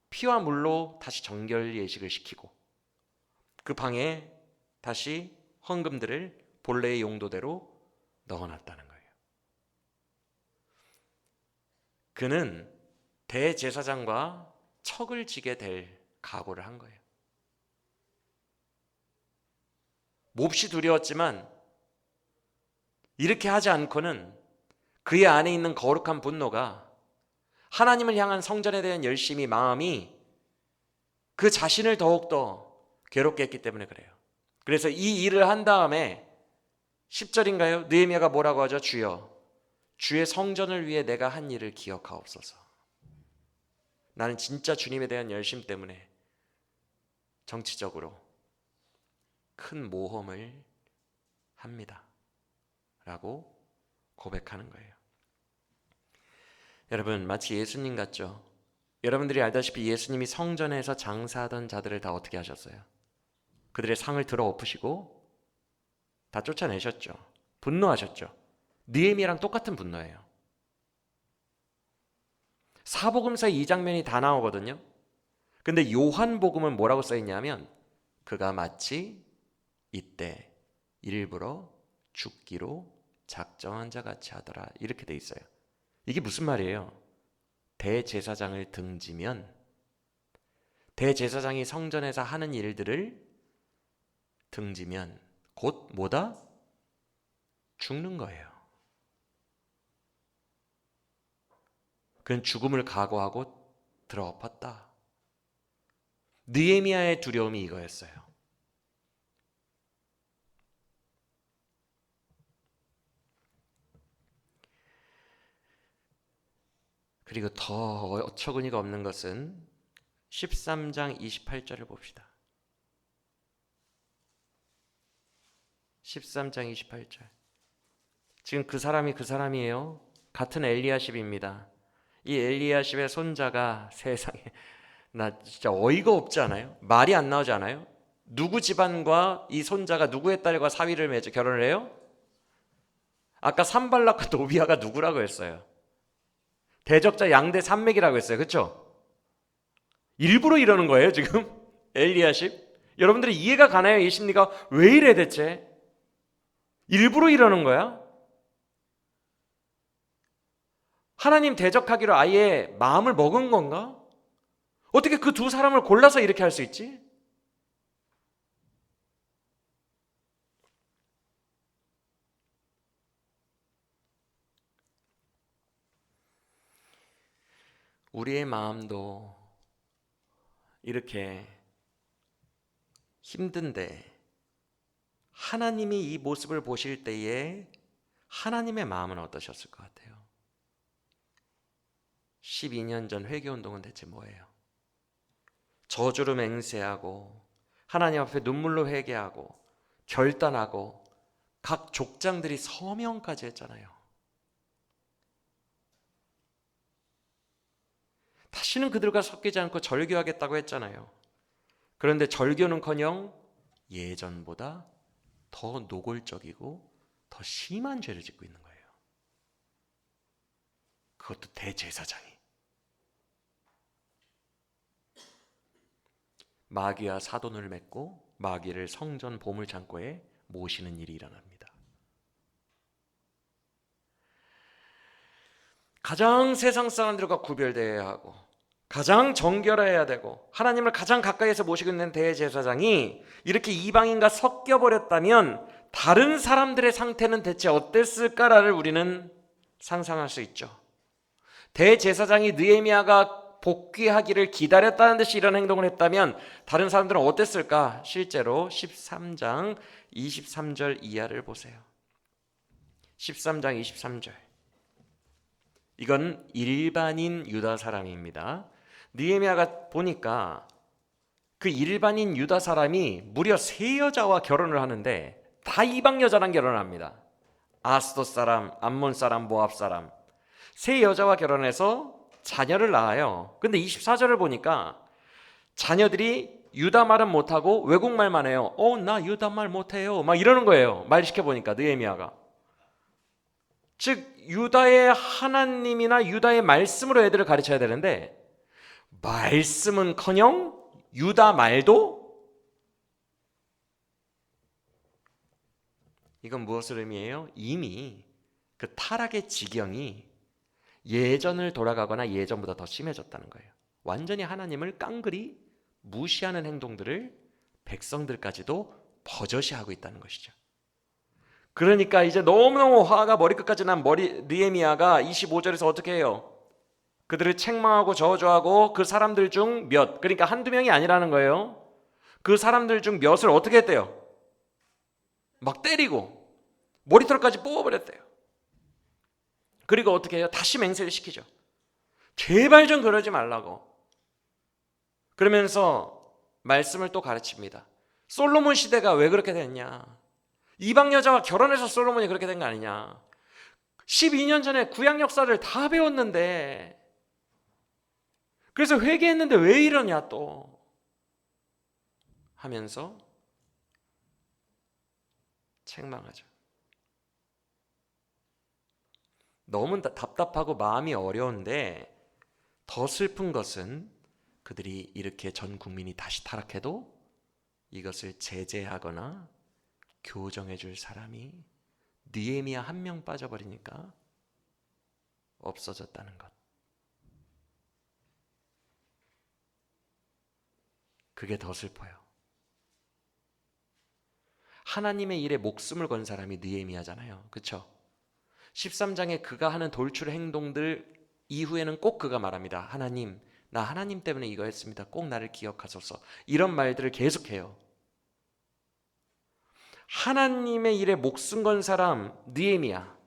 피와 물로 다시 정결 예식을 시키고 그 방에 다시 헌금들을 본래의 용도대로 넣어놨다는 거예요. 그는 대제사장과 척을 지게 될 각오를 한 거예요. 몹시 두려웠지만 이렇게 하지 않고는 그의 안에 있는 거룩한 분노가, 하나님을 향한 성전에 대한 열심이, 마음이 그 자신을 더욱더 괴롭게 했기 때문에 그래요. 그래서 이 일을 한 다음에 10절인가요? 느헤미야가 뭐라고 하죠? 주여, 주의 성전을 위해 내가 한 일을 기억하옵소서. 나는 진짜 주님에 대한 열심 때문에 정치적으로 큰 모험을 합니다 라고 고백하는 거예요. 여러분, 마치 예수님 같죠? 여러분들이 알다시피 예수님이 성전에서 장사하던 자들을 다 어떻게 하셨어요? 그들의 상을 들어 엎으시고 다 쫓아내셨죠. 분노하셨죠. 느헤미야랑 똑같은 분노예요. 사복음서에 이 장면이 다 나오거든요. 근데 요한복음은 뭐라고 써있냐면 그가 마치 이때 일부러 죽기로 작정한 자 같이 하더라, 이렇게 돼 있어요. 이게 무슨 말이에요? 대제사장을 등지면, 대제사장이 성전에서 하는 일들을 등지면 곧 뭐다? 죽는 거예요. 그는 죽음을 각오하고 들어엎었다. 느헤미야의 두려움이 이거였어요. 그리고 더 어처구니가 없는 것은 13장 28절을 봅시다. 13장 28절. 지금 그 사람이 그 사람이에요. 같은 엘리야십입니다. 이 엘리야십의 손자가 세상에, 나 진짜 어이가 없지 않아요? 말이 안 나오지 않아요? 누구 집안과 이 손자가 누구의 딸과 사위를 맺어 결혼을 해요? 아까 산발락과 도비아가 누구라고 했어요? 대적자 양대 산맥이라고 했어요. 그렇죠? 일부러 이러는 거예요 지금 엘리야십. 여러분들이 이해가 가나요? 이 심리가 왜 이래 대체? 일부러 이러는 거야? 하나님 대적하기로 아예 마음을 먹은 건가? 어떻게 그 두 사람을 골라서 이렇게 할 수 있지? 우리의 마음도 이렇게 힘든데 하나님이 이 모습을 보실 때에 하나님의 마음은 어떠셨을 것 같아요? 12년 전 회개운동은 대체 뭐예요? 저주로 맹세하고 하나님 앞에 눈물로 회개하고 결단하고 각 족장들이 서명까지 했잖아요. 다시는 그들과 섞이지 않고 절교하겠다고 했잖아요. 그런데 절교는커녕 예전보다 더 노골적이고 더 심한 죄를 짓고 있는 거예요. 그것도 대제사장이. 마귀와 사돈을 맺고 마귀를 성전 보물창고에 모시는 일이 일어납니다. 가장 세상 사람들과 구별되어야 하고 가장 정결해야 되고 하나님을 가장 가까이에서 모시고 있는 대제사장이 이렇게 이방인과 섞여버렸다면 다른 사람들의 상태는 대체 어땠을까를 우리는 상상할 수 있죠. 대제사장이 느헤미야가 복귀하기를 기다렸다는 듯이 이런 행동을 했다면 다른 사람들은 어땠을까? 실제로 13장 23절 이하를 보세요. 13장 23절. 이건 일반인 유다 사람입니다. 느헤미야가 보니까 그 일반인 유다 사람이 무려 3여자와 결혼을 하는데 다 이방 여자랑 결혼을 합니다. 아스돗 사람, 암몬 사람, 모압 사람 3여자와 결혼해서 자녀를 낳아요. 근데 24절을 보니까 자녀들이 유다 말은 못하고 외국 말만 해요. 나 유다 말 못해요 막 이러는 거예요. 말 시켜보니까 느헤미야가. 즉 유다의 하나님이나 유다의 말씀으로 애들을 가르쳐야 되는데 말씀은커녕 유다 말도. 이건 무엇을 의미해요? 이미 그 타락의 지경이 예전을 돌아가거나 예전보다 더 심해졌다는 거예요. 완전히 하나님을 깡그리 무시하는 행동들을 백성들까지도 버젓이하고 있다는 것이죠. 그러니까 이제 너무너무 화가 머리끝까지 난 느헤미야가 25절에서 어떻게 해요? 그들을 책망하고 저주하고 그 사람들 중 몇, 그러니까 한두 명이 아니라는 거예요. 그 사람들 중 몇을 어떻게 했대요? 막 때리고 머리털까지 뽑아버렸대요. 그리고 어떻게 해요? 다시 맹세를 시키죠. 제발 좀 그러지 말라고. 그러면서 말씀을 또 가르칩니다. 솔로몬 시대가 왜 그렇게 됐냐? 이방 여자와 결혼해서 솔로몬이 그렇게 된 거 아니냐? 12년 전에 구약 역사를 다 배웠는데 그래서 회개했는데 왜 이러냐 또 하면서 책망하죠. 너무 답답하고 마음이 어려운데 더 슬픈 것은 그들이 이렇게 전 국민이 다시 타락해도 이것을 제재하거나 교정해 줄 사람이 느헤미야 한 명 빠져버리니까 없어졌다는 것. 그게 더 슬퍼요. 하나님의 일에 목숨을 건 사람이 느헤미야잖아요. 그렇죠? 13장에 그가 하는 돌출 행동들 이후에는 꼭 그가 말합니다. 하나님, 나 하나님 때문에 이거 했습니다. 꼭 나를 기억하소서. 이런 말들을 계속해요. 하나님의 일에 목숨 건 사람 느헤미야,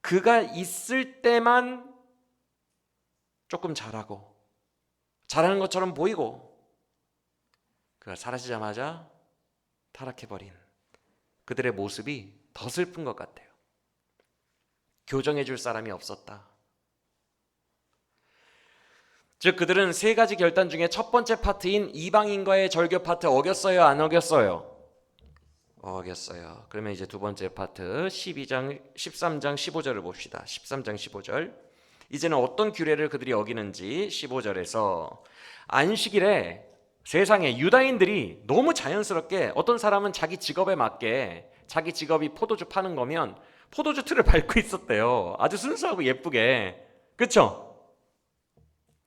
그가 있을 때만 조금 잘하고 잘하는 것처럼 보이고, 그가 사라지자마자 타락해버린 그들의 모습이 더 슬픈 것 같아요. 교정해 줄 사람이 없었다. 즉 그들은 세 가지 결단 중에 첫 번째 파트인 이방인과의 절교 파트 어겼어요, 안 어겼어요? 어겼어요. 그러면 이제 두 번째 파트 13장 15절을 봅시다. 13장 15절. 이제는 어떤 규례를 그들이 어기는지 15절에서 안식일에 세상에 유다인들이 너무 자연스럽게, 어떤 사람은 자기 직업에 맞게, 자기 직업이 포도주 파는 거면 포도주 틀을 밟고 있었대요. 아주 순수하고 예쁘게. 그렇죠?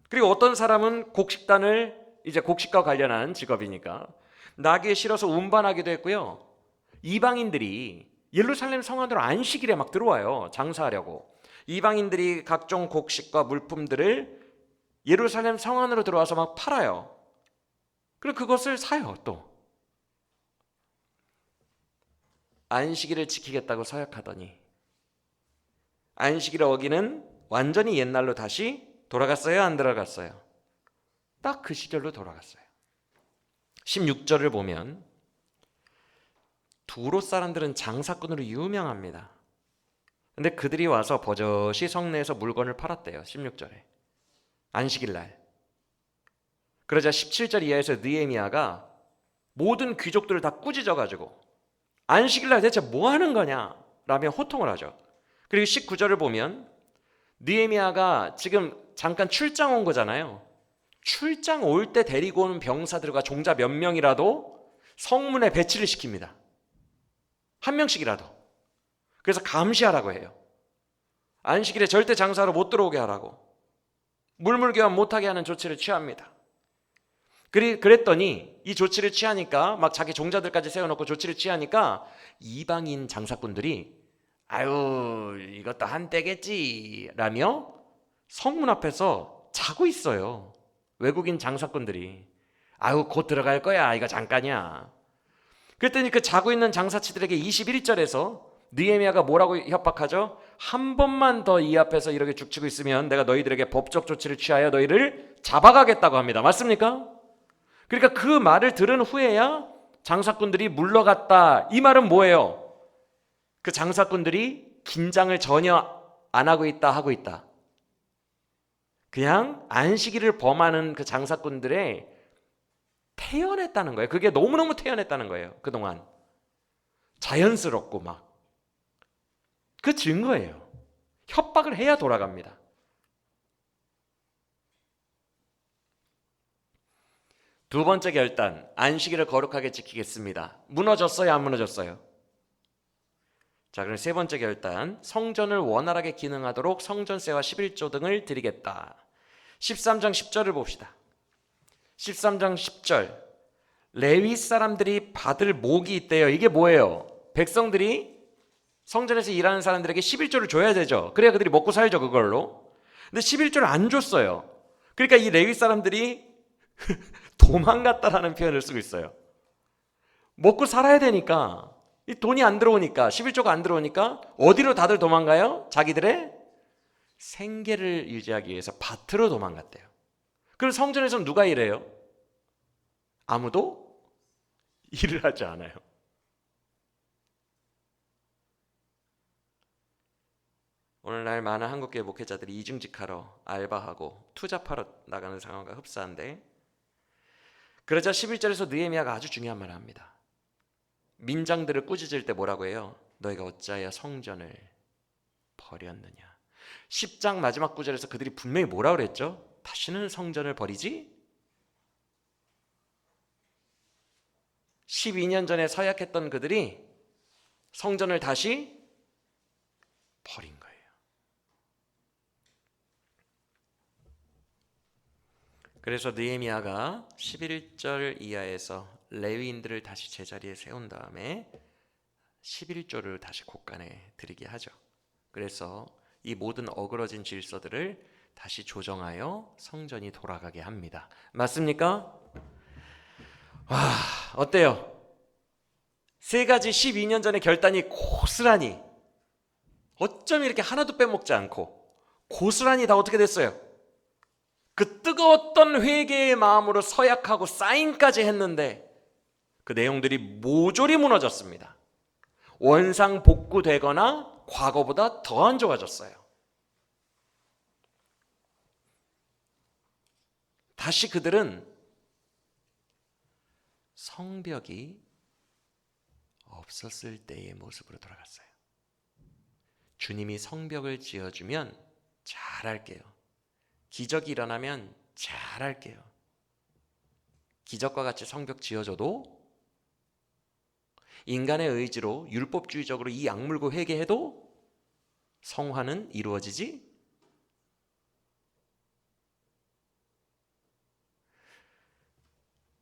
그리고 어떤 사람은 곡식단을, 이제 곡식과 관련한 직업이니까 나귀에 실어서 운반하기도 했고요. 이방인들이 예루살렘 성 안으로 안식일에 막 들어와요. 장사하려고. 이방인들이 각종 곡식과 물품들을 예루살렘 성 안으로 들어와서 막 팔아요. 그리고 그것을 사요. 또 안식일을 지키겠다고 서약하더니 안식일을 어기는 완전히 옛날로 다시 돌아갔어요, 안 돌아갔어요? 딱 그 시절로 돌아갔어요. 16절을 보면 두로 사람들은 장사꾼으로 유명합니다. 근데 그들이 와서 버젓이 성내에서 물건을 팔았대요. 16절에 안식일 날. 그러자 17절 이하에서 느헤미야가 모든 귀족들을 다 꾸짖어가지고 안식일 날 대체 뭐 하는 거냐 라며 호통을 하죠. 그리고 19절을 보면 느헤미야가 지금 잠깐 출장 온 거잖아요. 출장 올 때 데리고 오는 병사들과 종자 몇 명이라도 성문에 배치를 시킵니다. 한 명씩이라도. 그래서 감시하라고 해요. 안식일에 절대 장사로 못 들어오게 하라고. 물물교환 못하게 하는 조치를 취합니다. 그랬더니 이 조치를 취하니까, 막 자기 종자들까지 세워놓고 조치를 취하니까 이방인 장사꾼들이 아유 이것도 한때겠지 라며 성문 앞에서 자고 있어요. 외국인 장사꾼들이. 아유 곧 들어갈 거야, 이거 잠깐이야. 그랬더니 그 자고 있는 장사치들에게 21절에서 느헤미야가 뭐라고 협박하죠? 한 번만 더 이 앞에서 이렇게 죽치고 있으면 내가 너희들에게 법적 조치를 취하여 너희를 잡아가겠다고 합니다. 맞습니까? 그러니까 그 말을 들은 후에야 장사꾼들이 물러갔다. 이 말은 뭐예요? 그 장사꾼들이 긴장을 전혀 안 하고 있다, 하고 있다. 그냥 안식일을 범하는 그 장사꾼들의 태연했다는 거예요. 그게 너무너무 태연했다는 거예요. 그동안 자연스럽고 막. 그 증거예요. 협박을 해야 돌아갑니다. 두 번째 결단, 안식일을 거룩하게 지키겠습니다. 무너졌어요, 안 무너졌어요? 자, 그럼 세 번째 결단, 성전을 원활하게 기능하도록 성전세와 11조 등을 드리겠다. 13장 10절을 봅시다. 13장 10절, 레위 사람들이 받을 목이 있대요. 이게 뭐예요? 백성들이 성전에서 일하는 사람들에게 11조를 줘야 되죠. 그래야 그들이 먹고 살죠, 그걸로. 근데 11조를 안 줬어요. 그러니까 이 레위 사람들이 도망갔다라는 표현을 쓰고 있어요. 먹고 살아야 되니까, 이 돈이 안 들어오니까, 11조가 안 들어오니까 어디로 다들 도망가요? 자기들의 생계를 유지하기 위해서 밭으로 도망갔대요. 그럼 성전에서는 누가 일해요? 아무도 일을 하지 않아요. 오늘날 많은 한국교회 목회자들이 이중직하러 알바하고 투잡하러 나가는 상황과 흡사한데, 그러자 11절에서 느헤미야가 아주 중요한 말을 합니다. 민장들을 꾸짖을 때 뭐라고 해요? 너희가 어찌하여 성전을 버렸느냐. 10장 마지막 구절에서 그들이 분명히 뭐라고 그랬죠? 다시는 성전을 버리지? 12년 전에 서약했던 그들이 성전을 다시 버린 거예요. 그래서 느헤미야가 11절 이하에서 레위인들을 다시 제자리에 세운 다음에 11조를 다시 곳간에 드리게 하죠. 그래서 이 모든 어그러진 질서들을 다시 조정하여 성전이 돌아가게 합니다. 맞습니까? 와, 어때요? 세 가지 12년 전의 결단이 고스란히, 어쩜 이렇게 하나도 빼먹지 않고 고스란히 다 어떻게 됐어요? 그 뜨거웠던 회개의 마음으로 서약하고 사인까지 했는데 그 내용들이 모조리 무너졌습니다. 원상복구되거나 과거보다 더 안 좋아졌어요. 다시 그들은 성벽이 없었을 때의 모습으로 돌아갔어요. 주님이 성벽을 지어주면 잘할게요. 기적이 일어나면 잘할게요. 기적과 같이 성벽 지어줘도 인간의 의지로 율법주의적으로 이 악물고 회개해도 성화는 이루어지지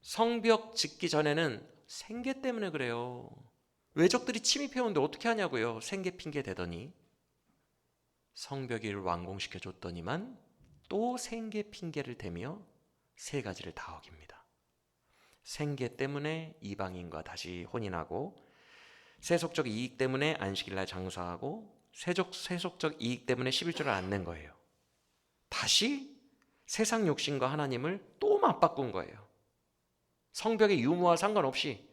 성벽 짓기 전에는 생계 때문에 그래요. 외적들이 침입해오는데 어떻게 하냐고요. 생계 핑계 대더니 성벽을 완공시켜 줬더니만 또 생계 핑계를 대며 세 가지를 다 어깁니다. 생계 때문에 이방인과 다시 혼인하고, 세속적 이익 때문에 안식일날 장사하고, 세속적 이익 때문에 11조를 안 낸 거예요. 다시 세상 욕심과 하나님을 또 맞바꾼 거예요. 성벽의 유무와 상관없이,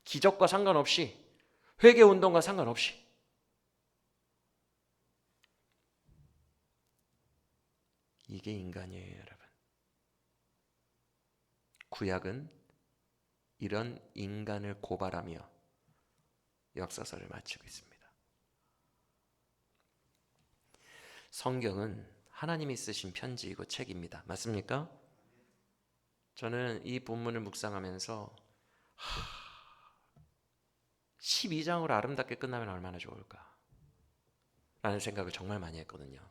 기적과 상관없이, 회개운동과 상관없이. 이게 인간이에요, 여러분. 구약은 이런 인간을 고발하며 역사서를 마치고 있습니다. 성경은 하나님이 쓰신 편지이고 책입니다. 맞습니까? 저는 이 본문을 묵상하면서 12장으로 아름답게 끝나면 얼마나 좋을까 라는 생각을 정말 많이 했거든요.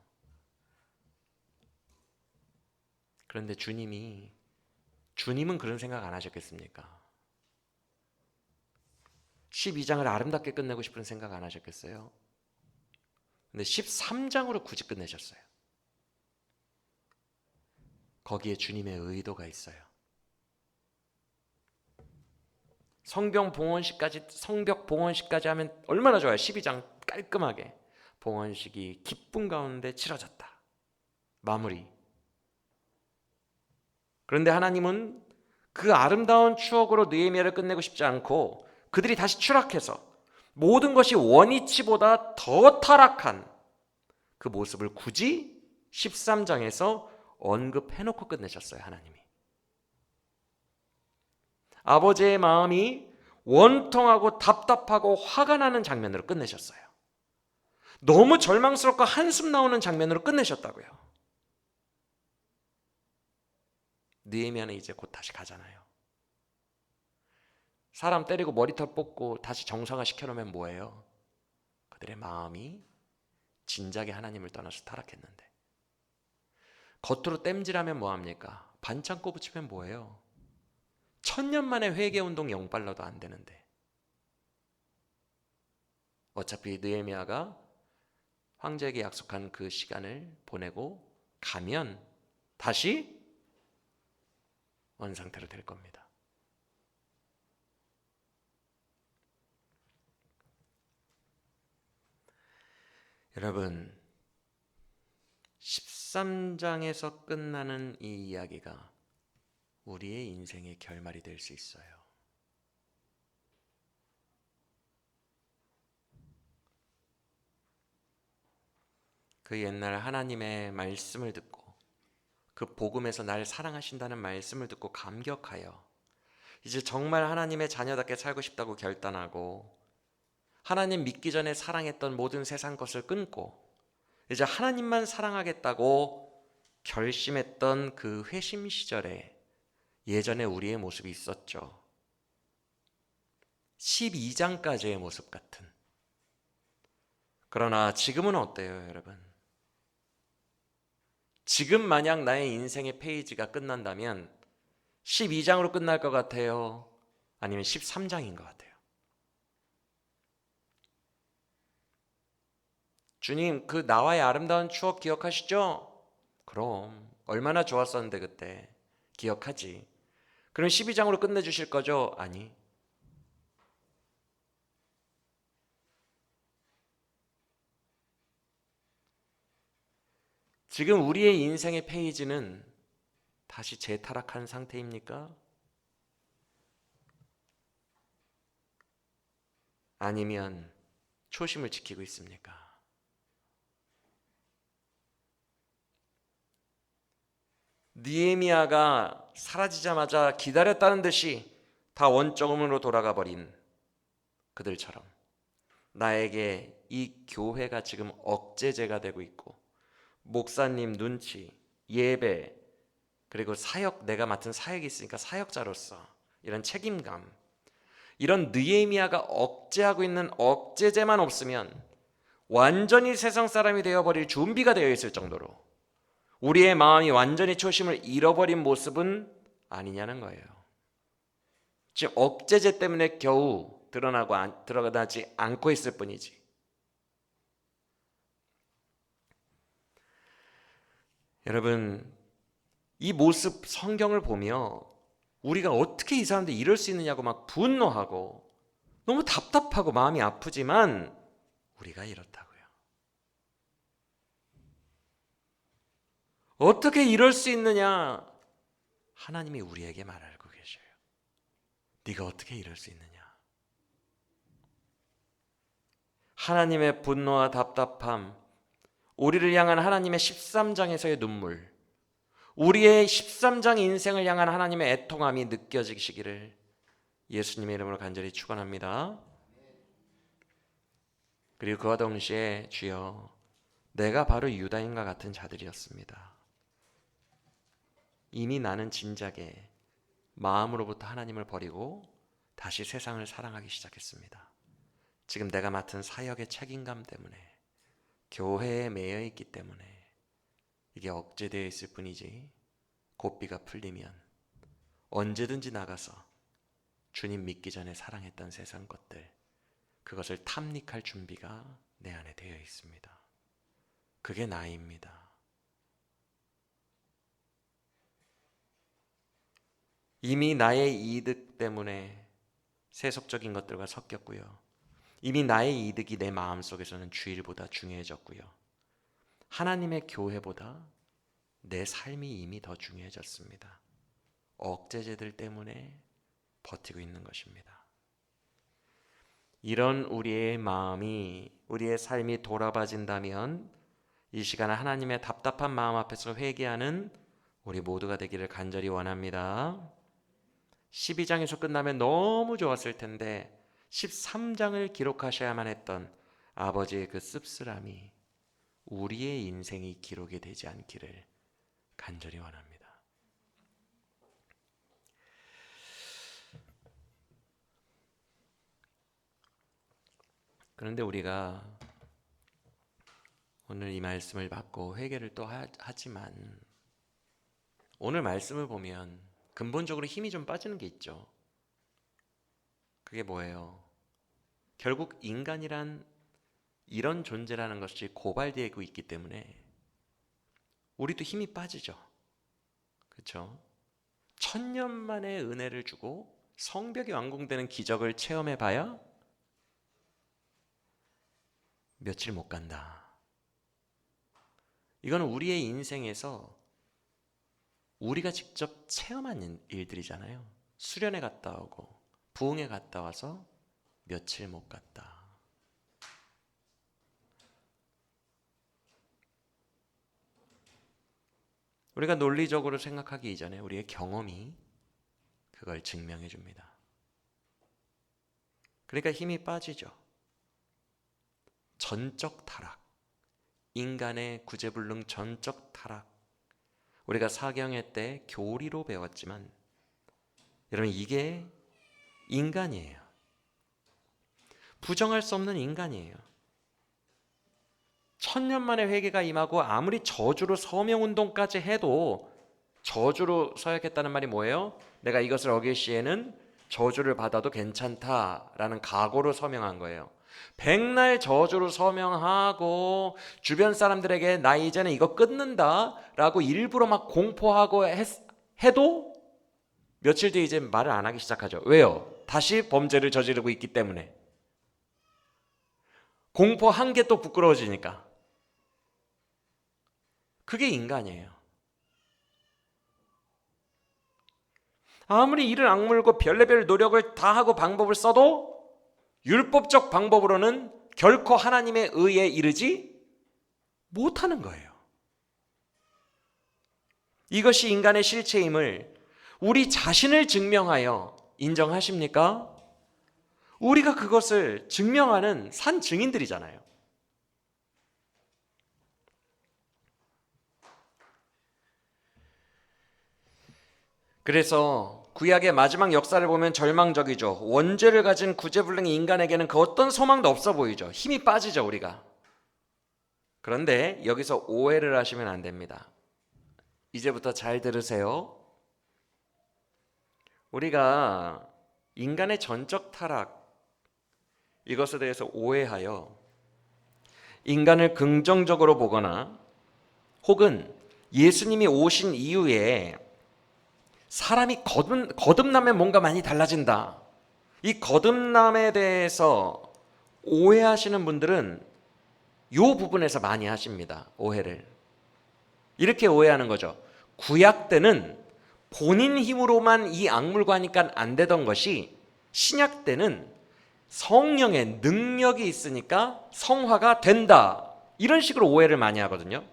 그런데 주님은 그런 생각 안 하셨겠습니까? 12장을 아름답게 끝내고 싶은 생각 안 하셨겠어요? 근데 13장으로 굳이 끝내셨어요. 거기에 주님의 의도가 있어요. 성벽 봉헌식까지 하면 얼마나 좋아요. 12장 깔끔하게 봉헌식이 기쁨 가운데 치러졌다. 마무리. 그런데 하나님은 그 아름다운 추억으로 느헤미야를 끝내고 싶지 않고 그들이 다시 추락해서 모든 것이 원위치보다 더 타락한 그 모습을 굳이 13장에서 언급해놓고 끝내셨어요. 하나님이. 아버지의 마음이 원통하고 답답하고 화가 나는 장면으로 끝내셨어요. 너무 절망스럽고 한숨 나오는 장면으로 끝내셨다고요. 느헤미야는 이제 곧 다시 가잖아요. 사람 때리고 머리털 뽑고 다시 정상화 시켜놓으면 뭐예요? 그들의 마음이 진작에 하나님을 떠나서 타락했는데, 겉으로 땜질하면 뭐합니까? 반창 꼬부치면 뭐예요? 1000년 만에 회개운동 0발로도 안 되는데, 어차피 느헤미야가 황제에게 약속한 그 시간을 보내고 가면 다시 원상태로 될 겁니다. 여러분, 13장에서 끝나는 이 이야기가 우리의 인생의 결말이 될 수 있어요. 그 옛날 하나님의 말씀을 듣고 그 복음에서 날 사랑하신다는 말씀을 듣고 감격하여 이제 정말 하나님의 자녀답게 살고 싶다고 결단하고, 하나님 믿기 전에 사랑했던 모든 세상 것을 끊고 이제 하나님만 사랑하겠다고 결심했던 그 회심 시절에 예전에 우리의 모습이 있었죠. 12장까지의 모습 같은. 그러나 지금은 어때요, 여러분? 지금 만약 나의 인생의 페이지가 끝난다면 12장으로 끝날 것 같아요? 아니면 13장인 것 같아요? 주님, 그 나와의 아름다운 추억 기억하시죠? 그럼 얼마나 좋았었는데 그때. 기억하지? 그럼 12장으로 끝내주실 거죠? 아니. 지금 우리의 인생의 페이지는 다시 재타락한 상태입니까? 아니면 초심을 지키고 있습니까? 느헤미야가 사라지자마자 기다렸다는 듯이 다 원점으로 돌아가 버린 그들처럼 나에게 이 교회가 지금 억제제가 되고 있고 목사님 눈치, 예배, 그리고 사역, 내가 맡은 사역이 있으니까 사역자로서 이런 책임감, 이런 느헤미야가 억제하고 있는 억제제만 없으면 완전히 세상 사람이 되어버릴 준비가 되어 있을 정도로 우리의 마음이 완전히 초심을 잃어버린 모습은 아니냐는 거예요. 지금 억제제 때문에 겨우 드러나지 않고 있을 뿐이지. 여러분, 이 모습 성경을 보며 우리가 어떻게 이 사람들이 이럴 수 있느냐고 막 분노하고 너무 답답하고 마음이 아프지만 우리가 이렇다고요. 어떻게 이럴 수 있느냐? 하나님이 우리에게 말하고 계셔요. 네가 어떻게 이럴 수 있느냐? 하나님의 분노와 답답함, 우리를 향한 하나님의 13장에서의 눈물, 우리의 13장 인생을 향한 하나님의 애통함이 느껴지시기를 예수님의 이름으로 간절히 축원합니다. 그리고 그와 동시에 주여, 내가 바로 유다인과 같은 자들이었습니다. 이미 나는 진작에 마음으로부터 하나님을 버리고 다시 세상을 사랑하기 시작했습니다. 지금 내가 맡은 사역의 책임감 때문에, 교회에 매여 있기 때문에 이게 억제되어 있을 뿐이지, 고삐가 풀리면 언제든지 나가서 주님 믿기 전에 사랑했던 세상 것들, 그것을 탐닉할 준비가 내 안에 되어 있습니다. 그게 나입니다. 이미 나의 이득 때문에 세속적인 것들과 섞였고요. 이미 나의 이득이 내 마음속에서는 주일보다 중요해졌고요. 하나님의 교회보다 내 삶이 이미 더 중요해졌습니다. 억제제들 때문에 버티고 있는 것입니다. 이런 우리의 마음이, 우리의 삶이 돌아봐진다면 이 시간에 하나님의 답답한 마음 앞에서 회개하는 우리 모두가 되기를 간절히 원합니다. 12장에서 끝나면 너무 좋았을 텐데 13장을 기록하셔야만 했던 아버지의 그 씁쓸함이 우리의 인생이 기록이 되지 않기를 간절히 원합니다. 그런데 우리가 오늘 이 말씀을 받고 회개를 또 하지만 오늘 말씀을 보면 근본적으로 힘이 좀 빠지는 게 있죠. 그게 뭐예요? 결국 인간이란 이런 존재라는 것이 고발되고 있기 때문에 우리도 힘이 빠지죠. 그렇죠? 1000년 만에 은혜를 주고 성벽이 완공되는 기적을 체험해 봐야 며칠 못 간다. 이거는 우리의 인생에서 우리가 직접 체험한 일들이잖아요. 수련회 갔다 오고 부흥회 갔다 와서 며칠 못 갔다. 우리가 논리적으로 생각하기 이전에 우리의 경험이 그걸 증명해 줍니다. 그러니까 힘이 빠지죠. 전적 타락, 인간의 구제불능 전적 타락. 우리가 사경회 때 교리로 배웠지만 여러분, 이게 인간이에요. 부정할 수 없는 인간이에요. 1000년 만에 회개가 임하고 아무리 저주로 서명운동까지 해도, 저주로 서약했다는 말이 뭐예요? 내가 이것을 어길 시에는 저주를 받아도 괜찮다라는 각오로 서명한 거예요. 백날 저주를 서명하고 주변 사람들에게 나 이제는 이거 끊는다 라고 일부러 막 공포하고 해도 며칠 뒤에 이제 말을 안 하기 시작하죠. 왜요? 다시 범죄를 저지르고 있기 때문에. 공포한 게 또 부끄러워지니까. 그게 인간이에요. 아무리 이를 악물고 별의별 노력을 다 하고 방법을 써도 율법적 방법으로는 결코 하나님의 의에 이르지 못하는 거예요. 이것이 인간의 실체임을 우리 자신을 증명하여 인정하십니까? 우리가 그것을 증명하는 산 증인들이잖아요. 그래서 구약의 마지막 역사를 보면 절망적이죠. 원죄를 가진 구제불능의 인간에게는 그 어떤 소망도 없어 보이죠. 힘이 빠지죠, 우리가. 그런데 여기서 오해를 하시면 안 됩니다. 이제부터 잘 들으세요. 우리가 인간의 전적 타락, 이것에 대해서 오해하여 인간을 긍정적으로 보거나 혹은 예수님이 오신 이후에 사람이 거듭나면 뭔가 많이 달라진다. 이 거듭남에 대해서 오해하시는 분들은 이 부분에서 많이 하십니다. 오해를. 이렇게 오해하는 거죠. 구약 때는 본인 힘으로만 이 악물고 하니까 안 되던 것이 신약 때는 성령의 능력이 있으니까 성화가 된다. 이런 식으로 오해를 많이 하거든요.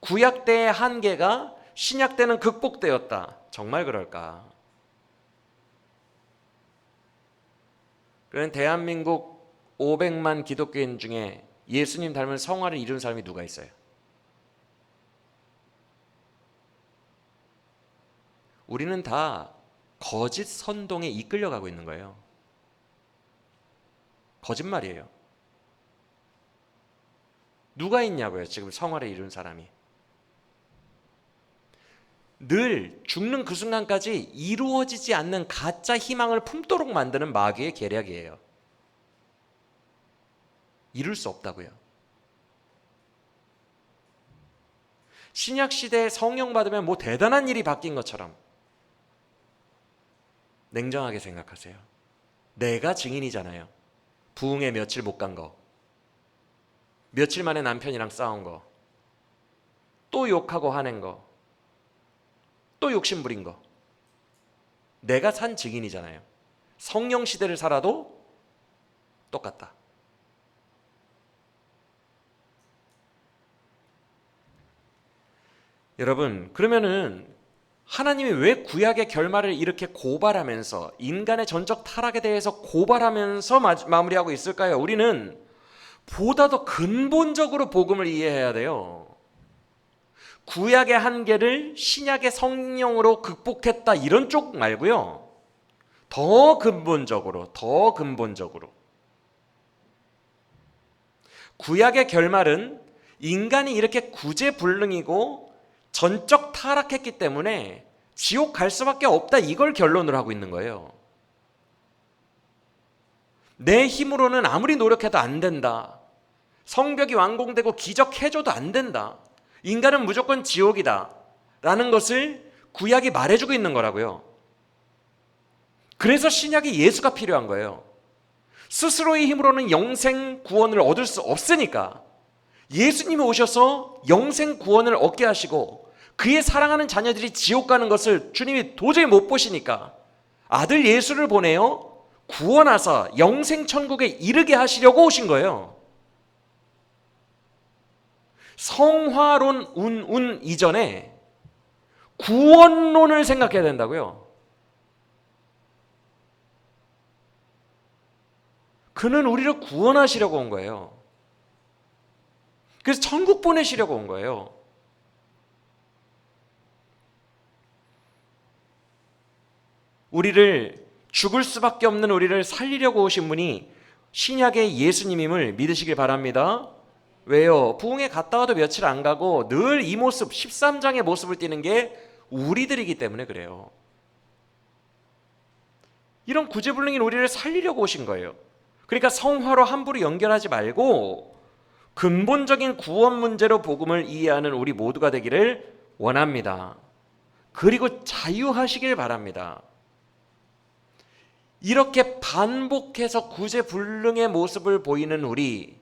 구약 때의 한계가 신약 때는 극복되었다. 정말 그럴까? 그런 대한민국 500만 기독교인 중에 예수님 닮은 성화를 이룬 사람이 누가 있어요? 우리는 다 거짓 선동에 이끌려가고 있는 거예요. 거짓말이에요. 누가 있냐고요, 지금 성화를 이룬 사람이. 늘 죽는 그 순간까지 이루어지지 않는 가짜 희망을 품도록 만드는 마귀의 계략이에요. 이룰 수 없다고요. 신약 시대에 성령 받으면 뭐 대단한 일이 바뀐 것처럼 냉정하게 생각하세요. 내가 증인이잖아요. 부흥에 며칠 못 간 거, 며칠 만에 남편이랑 싸운 거, 또 욕하고 화낸 거, 또 욕심 부린 거. 내가 산 증인이잖아요. 성령 시대를 살아도 똑같다. 여러분, 그러면은 하나님이 왜 구약의 결말을 이렇게 고발하면서 인간의 전적 타락에 대해서 고발하면서 마무리하고 있을까요? 우리는 보다 더 근본적으로 복음을 이해해야 돼요. 구약의 한계를 신약의 성령으로 극복했다 이런 쪽 말고요. 더 근본적으로 구약의 결말은 인간이 이렇게 구제불능이고 전적 타락했기 때문에 지옥 갈 수밖에 없다, 이걸 결론으로 하고 있는 거예요. 내 힘으로는 아무리 노력해도 안 된다. 성벽이 완공되고 기적해줘도 안 된다. 인간은 무조건 지옥이다 라는 것을 구약이 말해주고 있는 거라고요. 그래서 신약에 예수가 필요한 거예요. 스스로의 힘으로는 영생 구원을 얻을 수 없으니까 예수님이 오셔서 영생 구원을 얻게 하시고 그의 사랑하는 자녀들이 지옥 가는 것을 주님이 도저히 못 보시니까 아들 예수를 보내어 구원하사 영생 천국에 이르게 하시려고 오신 거예요. 성화론 이전에 구원론을 생각해야 된다고요. 그는 우리를 구원하시려고 온 거예요. 그래서 천국 보내시려고 온 거예요. 우리를, 죽을 수밖에 없는 우리를 살리려고 오신 분이 신약의 예수님임을 믿으시길 바랍니다. 왜요? 부흥에 갔다 와도 며칠 안 가고 늘 이 모습, 13장의 모습을 띠는 게 우리들이기 때문에 그래요. 이런 구제불능인 우리를 살리려고 오신 거예요. 그러니까 성화로 함부로 연결하지 말고 근본적인 구원 문제로 복음을 이해하는 우리 모두가 되기를 원합니다. 그리고 자유하시길 바랍니다. 이렇게 반복해서 구제불능의 모습을 보이는 우리,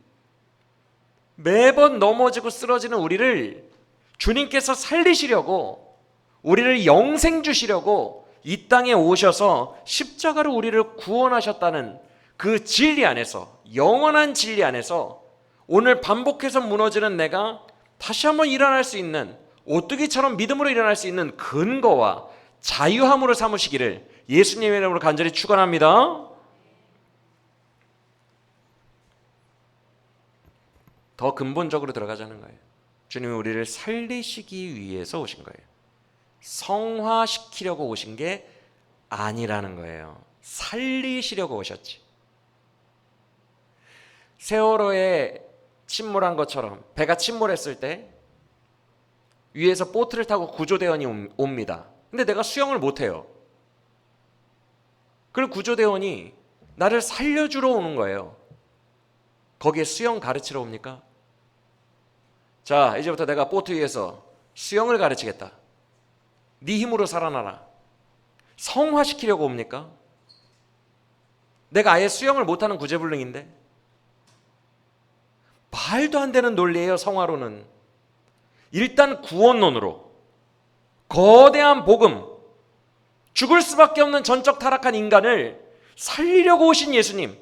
매번 넘어지고 쓰러지는 우리를 주님께서 살리시려고, 우리를 영생 주시려고 이 땅에 오셔서 십자가로 우리를 구원하셨다는 그 진리 안에서, 영원한 진리 안에서 오늘 반복해서 무너지는 내가 다시 한번 일어날 수 있는, 오뚜기처럼 믿음으로 일어날 수 있는 근거와 자유함으로 삼으시기를 예수님의 이름으로 간절히 축원합니다. 더 근본적으로 들어가자는 거예요. 주님이 우리를 살리시기 위해서 오신 거예요. 성화시키려고 오신 게 아니라는 거예요. 살리시려고 오셨지. 세월호에 침몰한 것처럼 배가 침몰했을 때 위에서 보트를 타고 구조대원이 옵니다. 근데 내가 수영을 못해요. 그리고 구조대원이 나를 살려주러 오는 거예요. 거기에 수영 가르치러 옵니까? 자, 이제부터 내가 보트 위에서 수영을 가르치겠다. 네 힘으로 살아나라. 성화시키려고 옵니까? 내가 아예 수영을 못하는 구제불능인데. 말도 안 되는 논리예요. 성화로는 일단 구원론으로 거대한 복음, 죽을 수밖에 없는 전적 타락한 인간을 살리려고 오신 예수님,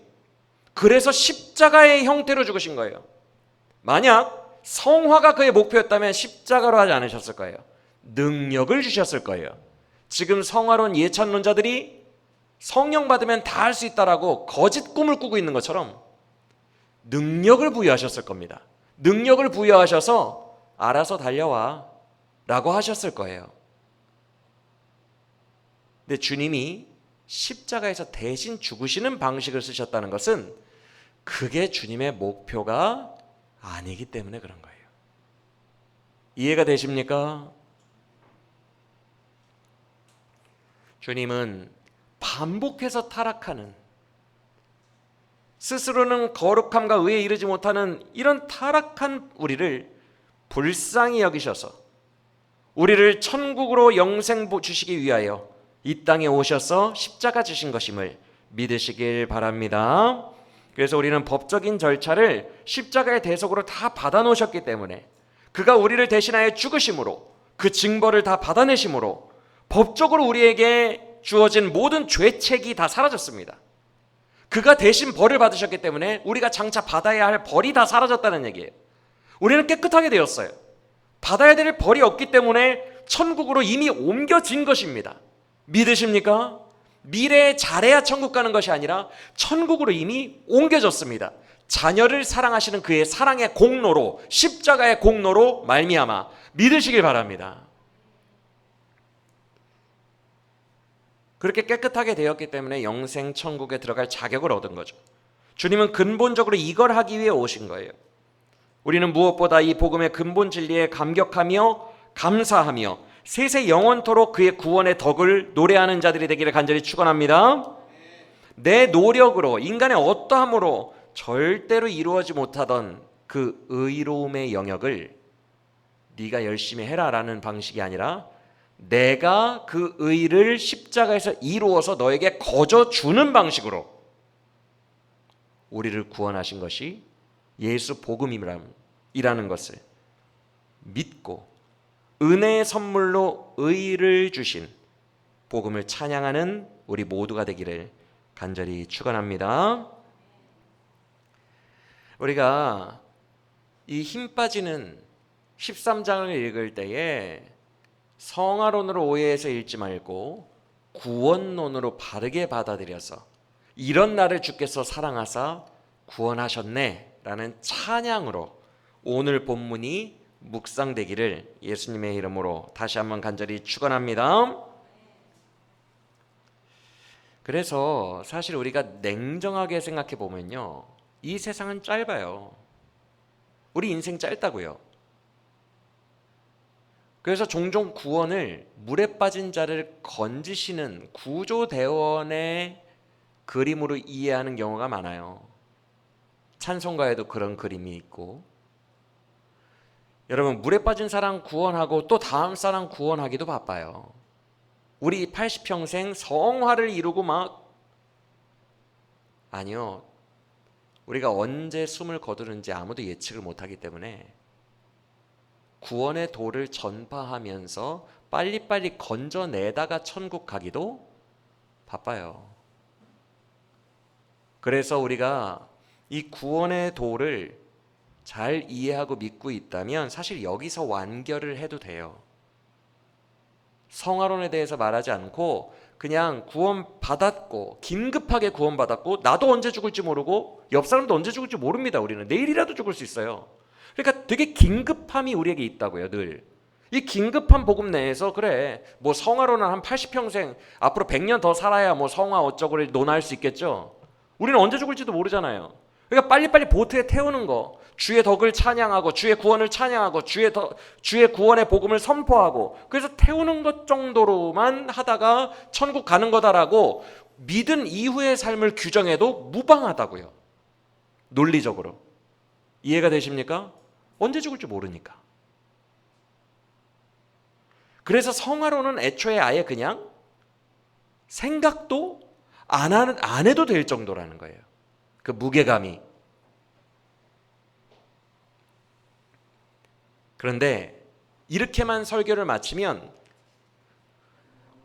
그래서 십자가의 형태로 죽으신 거예요. 만약 성화가 그의 목표였다면 십자가로 하지 않으셨을 거예요. 능력을 주셨을 거예요. 지금 성화론 예찬론자들이 성령 받으면 다 할 수 있다라고 거짓 꿈을 꾸고 있는 것처럼 능력을 부여하셨을 겁니다. 능력을 부여하셔서 알아서 달려와 라고 하셨을 거예요. 근데 주님이 십자가에서 대신 죽으시는 방식을 쓰셨다는 것은 그게 주님의 목표가 아니기 때문에 그런 거예요. 이해가 되십니까? 주님은 반복해서 타락하는, 스스로는 거룩함과 의에 이르지 못하는 이런 타락한 우리를 불쌍히 여기셔서 우리를 천국으로 영생 주시기 위하여 이 땅에 오셔서 십자가 지신 것임을 믿으시길 바랍니다. 그래서 우리는 법적인 절차를 십자가의 대속으로 다 받아놓으셨기 때문에, 그가 우리를 대신하여 죽으심으로, 그 징벌을 다 받아내심으로 법적으로 우리에게 주어진 모든 죄책이 다 사라졌습니다. 그가 대신 벌을 받으셨기 때문에 우리가 장차 받아야 할 벌이 다 사라졌다는 얘기예요. 우리는 깨끗하게 되었어요. 받아야 될 벌이 없기 때문에 천국으로 이미 옮겨진 것입니다. 믿으십니까? 미래에 잘해야 천국 가는 것이 아니라 천국으로 이미 옮겨졌습니다. 자녀를 사랑하시는 그의 사랑의 공로로, 십자가의 공로로 말미암아 믿으시길 바랍니다. 그렇게 깨끗하게 되었기 때문에 영생 천국에 들어갈 자격을 얻은 거죠. 주님은 근본적으로 이걸 하기 위해 오신 거예요. 우리는 무엇보다 이 복음의 근본 진리에 감격하며 감사하며 세세 영원토록 그의 구원의 덕을 노래하는 자들이 되기를 간절히 축원합니다. 내 노력으로, 인간의 어떠함으로 절대로 이루어지 못하던 그 의로움의 영역을 네가 열심히 해라라는 방식이 아니라 내가 그 의를 십자가에서 이루어서 너에게 거저주는 방식으로 우리를 구원하신 것이 예수 복음이라는 것을 믿고 은혜의 선물로 의를 주신 복음을 찬양하는 우리 모두가 되기를 간절히 축원합니다. 우리가 이 힘 빠지는 13장을 읽을 때에 성화론으로 오해해서 읽지 말고 구원론으로 바르게 받아들여서 이런 나를 주께서 사랑하사 구원하셨네 라는 찬양으로 오늘 본문이 묵상되기를 예수님의 이름으로 다시 한번 간절히 축원합니다. 그래서 사실 우리가 냉정하게 생각해 보면요, 이 세상은 짧아요. 우리 인생 짧다고요. 그래서 종종 구원을 물에 빠진 자를 건지시는 구조대원의 그림으로 이해하는 경우가 많아요. 찬송가에도 그런 그림이 있고, 여러분 물에 빠진 사람 구원하고 또 다음 사람 구원하기도 바빠요. 우리 80평생 성화를 이루고 막, 아니요, 우리가 언제 숨을 거두는지 아무도 예측을 못하기 때문에 구원의 도를 전파하면서 빨리빨리 건져내다가 천국 가기도 바빠요. 그래서 우리가 이 구원의 도를 잘 이해하고 믿고 있다면 사실 여기서 완결을 해도 돼요. 성화론에 대해서 말하지 않고 그냥 구원받았고, 긴급하게 구원받았고, 나도 언제 죽을지 모르고 옆 사람도 언제 죽을지 모릅니다. 우리는 내일이라도 죽을 수 있어요. 그러니까 되게 긴급함이 우리에게 있다고요. 늘 이 긴급한 복음 내에서, 그래 뭐 성화론은 한 80평생 앞으로 100년 더 살아야 뭐 성화 어쩌고를 논할 수 있겠죠. 우리는 언제 죽을지도 모르잖아요. 그러니까 빨리빨리 보트에 태우는 거, 주의 덕을 찬양하고 주의 구원을 찬양하고 주의 구원의 복음을 선포하고, 그래서 태우는 것 정도로만 하다가 천국 가는 거다라고 믿은 이후의 삶을 규정해도 무방하다고요. 논리적으로. 이해가 되십니까? 언제 죽을지 모르니까. 그래서 성화론은 애초에 아예 그냥 생각도 안 해도 될 정도라는 거예요. 그 무게감이. 그런데 이렇게만 설교를 마치면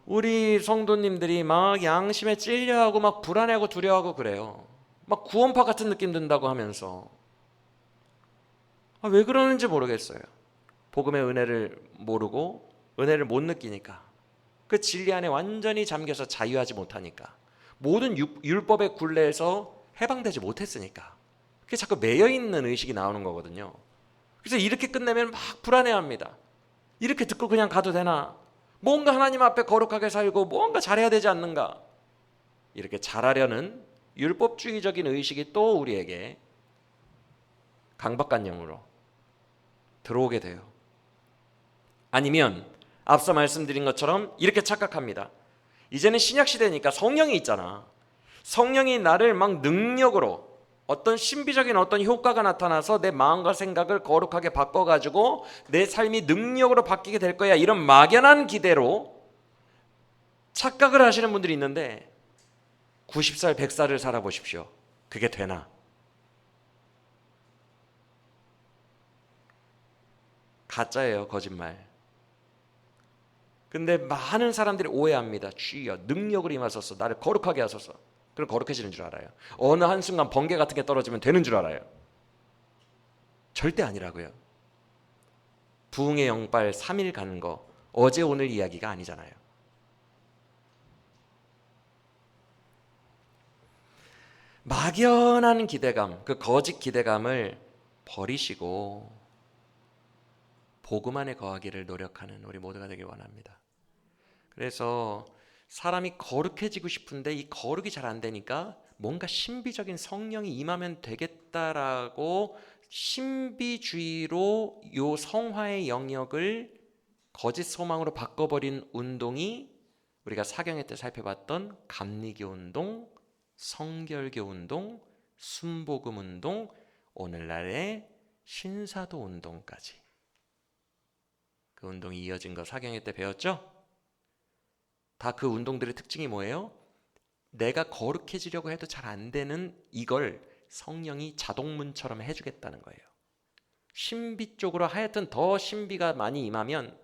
우리 성도님들이 막 양심에 찔려하고 막 불안해하고 두려워하고 그래요. 막 구원파 같은 느낌 든다고 하면서. 왜 그러는지 모르겠어요. 복음의 은혜를 모르고 은혜를 못 느끼니까, 그 진리 안에 완전히 잠겨서 자유하지 못하니까, 모든 율법의 굴레에서 해방되지 못했으니까 그게 자꾸 매여있는 의식이 나오는 거거든요. 그래서 이렇게 끝내면 막 불안해합니다. 이렇게 듣고 그냥 가도 되나? 뭔가 하나님 앞에 거룩하게 살고 뭔가 잘해야 되지 않는가? 이렇게 잘하려는 율법주의적인 의식이 또 우리에게 강박관념으로 들어오게 돼요. 아니면 앞서 말씀드린 것처럼 이렇게 착각합니다. 이제는 신약시대니까 성령이 있잖아. 성령이 나를 막 능력으로 어떤 신비적인 어떤 효과가 나타나서 내 마음과 생각을 거룩하게 바꿔가지고 내 삶이 능력으로 바뀌게 될 거야, 이런 막연한 기대로 착각을 하시는 분들이 있는데, 90살 100살을 살아보십시오. 그게 되나? 가짜예요. 거짓말. 근데 많은 사람들이 오해합니다. 주여 능력을 임하소서, 나를 거룩하게 하소서. 그럼 거룩해지는 줄 알아요. 어느 한순간 번개 같은 게 떨어지면 되는 줄 알아요. 절대 아니라고요. 부흥의 영빨 3일 가는 거 어제 오늘 이야기가 아니잖아요. 막연한 기대감, 그 거짓 기대감을 버리시고 복음 안에 거하기를 노력하는 우리 모두가 되길 원합니다. 그래서 사람이 거룩해지고 싶은데 이 거룩이 잘 안 되니까 뭔가 신비적인 성령이 임하면 되겠다라고 신비주의로 요 성화의 영역을 거짓 소망으로 바꿔버린 운동이 우리가 사경회 때 살펴봤던 감리교 운동, 성결교 운동, 순복음 운동, 오늘날의 신사도 운동까지, 그 운동이 이어진 거 사경회 때 배웠죠? 다 그 운동들의 특징이 뭐예요? 내가 거룩해지려고 해도 잘 안 되는 이걸 성령이 자동문처럼 해주겠다는 거예요. 신비 쪽으로 하여튼 더 신비가 많이 임하면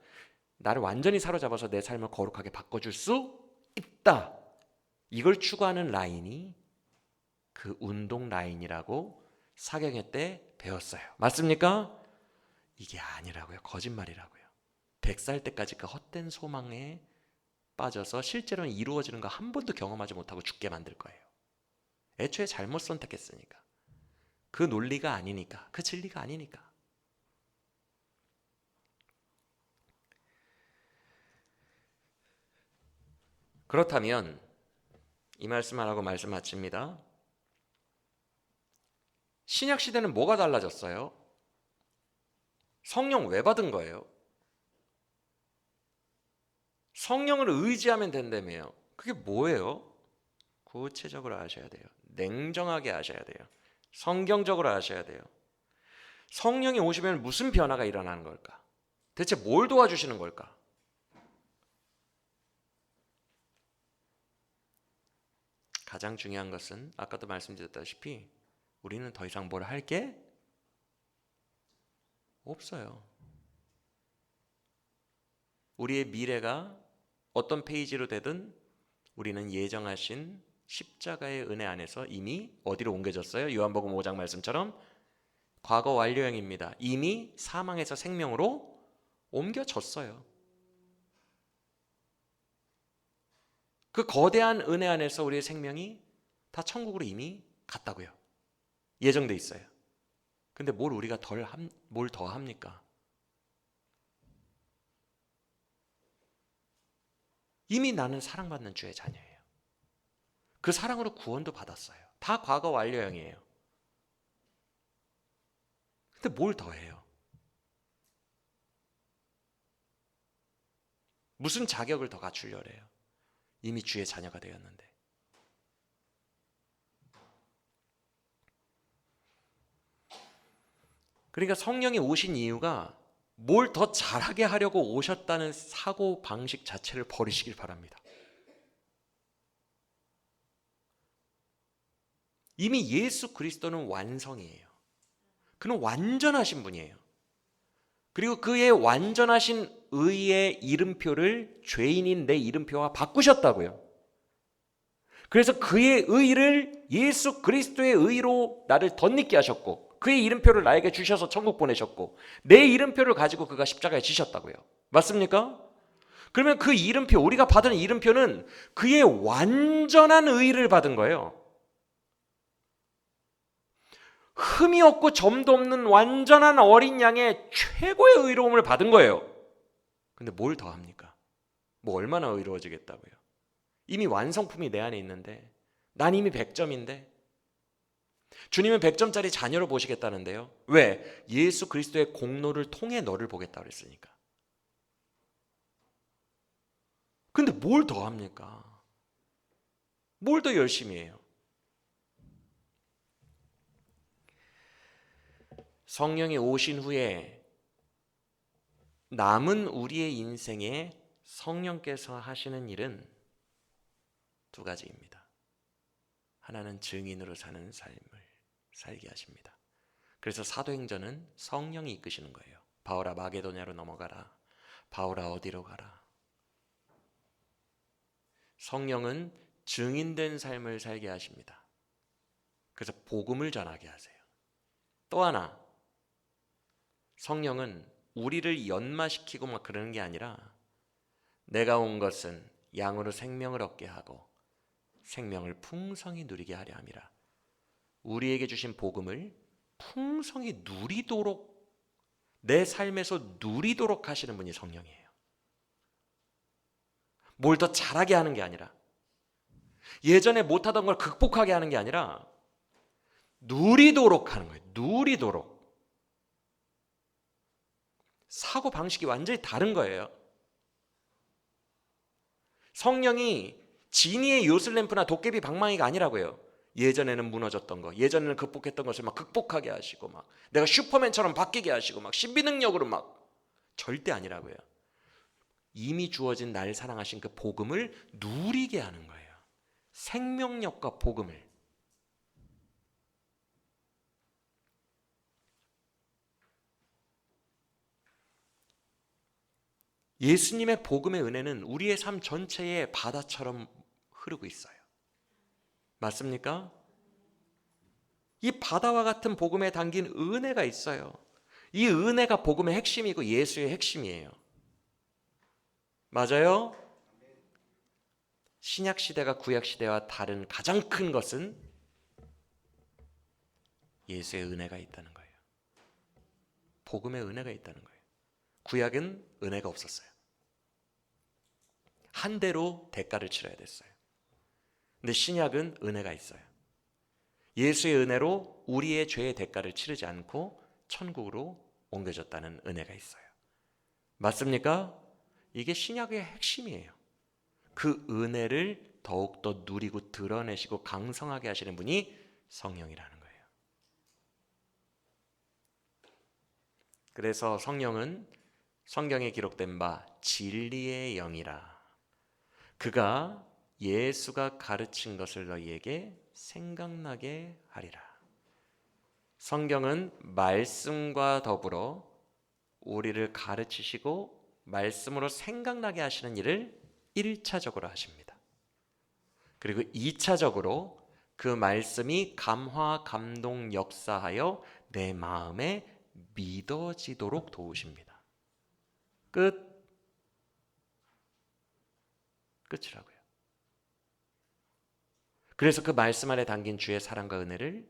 나를 완전히 사로잡아서 내 삶을 거룩하게 바꿔줄 수 있다. 이걸 추구하는 라인이 그 운동 라인이라고 사경회 때 배웠어요. 맞습니까? 이게 아니라고요. 거짓말이라고요. 100살 때까지 그 헛된 소망에 빠져서 실제로는 이루어지는 거 한 번도 경험하지 못하고 죽게 만들 거예요. 애초에 잘못 선택했으니까. 그 논리가 아니니까. 그 진리가 아니니까. 그렇다면 이 말씀을 하고 말씀 마칩니다. 신약 시대는 뭐가 달라졌어요? 성령 왜 받은 거예요? 성령을 의지하면 된다며요. 그게 뭐예요? 구체적으로 아셔야 돼요. 냉정하게 아셔야 돼요. 성경적으로 아셔야 돼요. 성령이 오시면 무슨 변화가 일어나는 걸까? 대체 뭘 도와주시는 걸까? 가장 중요한 것은 아까도 말씀드렸다시피 우리는 더 이상 뭘 할 게 없어요. 우리의 미래가 어떤 페이지로 되든 우리는 예정하신 십자가의 은혜 안에서 이미 어디로 옮겨졌어요? 요한복음 5장 말씀처럼 과거 완료형입니다. 이미 사망에서 생명으로 옮겨졌어요. 그 거대한 은혜 안에서 우리의 생명이 다 천국으로 이미 갔다고요. 예정돼 있어요. 근데 뭘 우리가 뭘 더 합니까? 이미 나는 사랑받는 주의 자녀예요. 그 사랑으로 구원도 받았어요. 다 과거 완료형이에요. 근데 뭘 더 해요? 무슨 자격을 더 갖추려 해요? 이미 주의 자녀가 되었는데. 그러니까 성령이 오신 이유가 뭘 더 잘하게 하려고 오셨다는 사고 방식 자체를 버리시길 바랍니다. 이미 예수 그리스도는 완성이에요. 그는 완전하신 분이에요. 그리고 그의 완전하신 의의 이름표를 죄인인 내 이름표와 바꾸셨다고요. 그래서 그의 의를 예수 그리스도의 의로 나를 덧입게 하셨고 그의 이름표를 나에게 주셔서 천국 보내셨고 내 이름표를 가지고 그가 십자가에 지셨다고요. 맞습니까? 그러면 그 이름표, 우리가 받은 이름표는 그의 완전한 의를 받은 거예요. 흠이 없고 점도 없는 완전한 어린 양의 최고의 의로움을 받은 거예요. 근데 뭘 더 합니까? 뭐 얼마나 의로워지겠다고요? 이미 완성품이 내 안에 있는데 난 이미 100점인데 주님은 100점짜리 자녀로 보시겠다는데요. 왜? 예수 그리스도의 공로를 통해 너를 보겠다 그랬으니까. 근데 뭘 더 합니까? 뭘 더 열심히 해요? 성령이 오신 후에 남은 우리의 인생에 성령께서 하시는 일은 두 가지입니다. 하나는 증인으로 사는 삶을 살게 하십니다. 그래서 사도행전은 성령이 이끄시는 거예요. 바울아 마게도냐로 넘어가라. 바울아 어디로 가라. 성령은 증인된 삶을 살게 하십니다. 그래서 복음을 전하게 하세요. 또 하나, 성령은 우리를 연마시키고 막 그러는 게 아니라 내가 온 것은 양으로 생명을 얻게 하고 생명을 풍성히 누리게 하려 함이라. 우리에게 주신 복음을 풍성히 누리도록 내 삶에서 누리도록 하시는 분이 성령이에요. 뭘 더 잘하게 하는 게 아니라 예전에 못하던 걸 극복하게 하는 게 아니라 누리도록 하는 거예요. 누리도록. 사고 방식이 완전히 다른 거예요. 성령이 지니의 요술램프나 도깨비 방망이가 아니라고요. 예전에는 무너졌던 거, 예전에는 극복했던 것을 막 극복하게 하시고 막 내가 슈퍼맨처럼 바뀌게 하시고 막 신비능력으로 막 절대 아니라고요. 이미 주어진 날 사랑하신 그 복음을 누리게 하는 거예요. 생명력과 복음을. 예수님의 복음의 은혜는 우리의 삶 전체에 바다처럼 흐르고 있어요. 맞습니까? 이 바다와 같은 복음에 담긴 은혜가 있어요. 이 은혜가 복음의 핵심이고 예수의 핵심이에요. 맞아요? 신약 시대가 구약 시대와 다른 가장 큰 것은 예수의 은혜가 있다는 거예요. 복음의 은혜가 있다는 거예요. 구약은 은혜가 없었어요. 한 대로 대가를 치러야 됐어요. 근데 신약은 은혜가 있어요. 예수의 은혜로 우리의 죄의 대가를 치르지 않고 천국으로 옮겨졌다는 은혜가 있어요. 맞습니까? 이게 신약의 핵심이에요. 그 은혜를 더욱더 누리고 드러내시고 강성하게 하시는 분이 성령이라는 거예요. 그래서 성령은 성경에 기록된 바 진리의 영이라. 그가 예수가 가르친 것을 너희에게 생각나게 하리라. 성경은 말씀과 더불어 우리를 가르치시고 말씀으로 생각나게 하시는 일을 1차적으로 하십니다. 그리고 2차적으로 그 말씀이 감화, 감동, 역사하여 내 마음에 믿어지도록 도우십니다. 끝이라고요. 그래서 그 말씀 안에 담긴 주의 사랑과 은혜를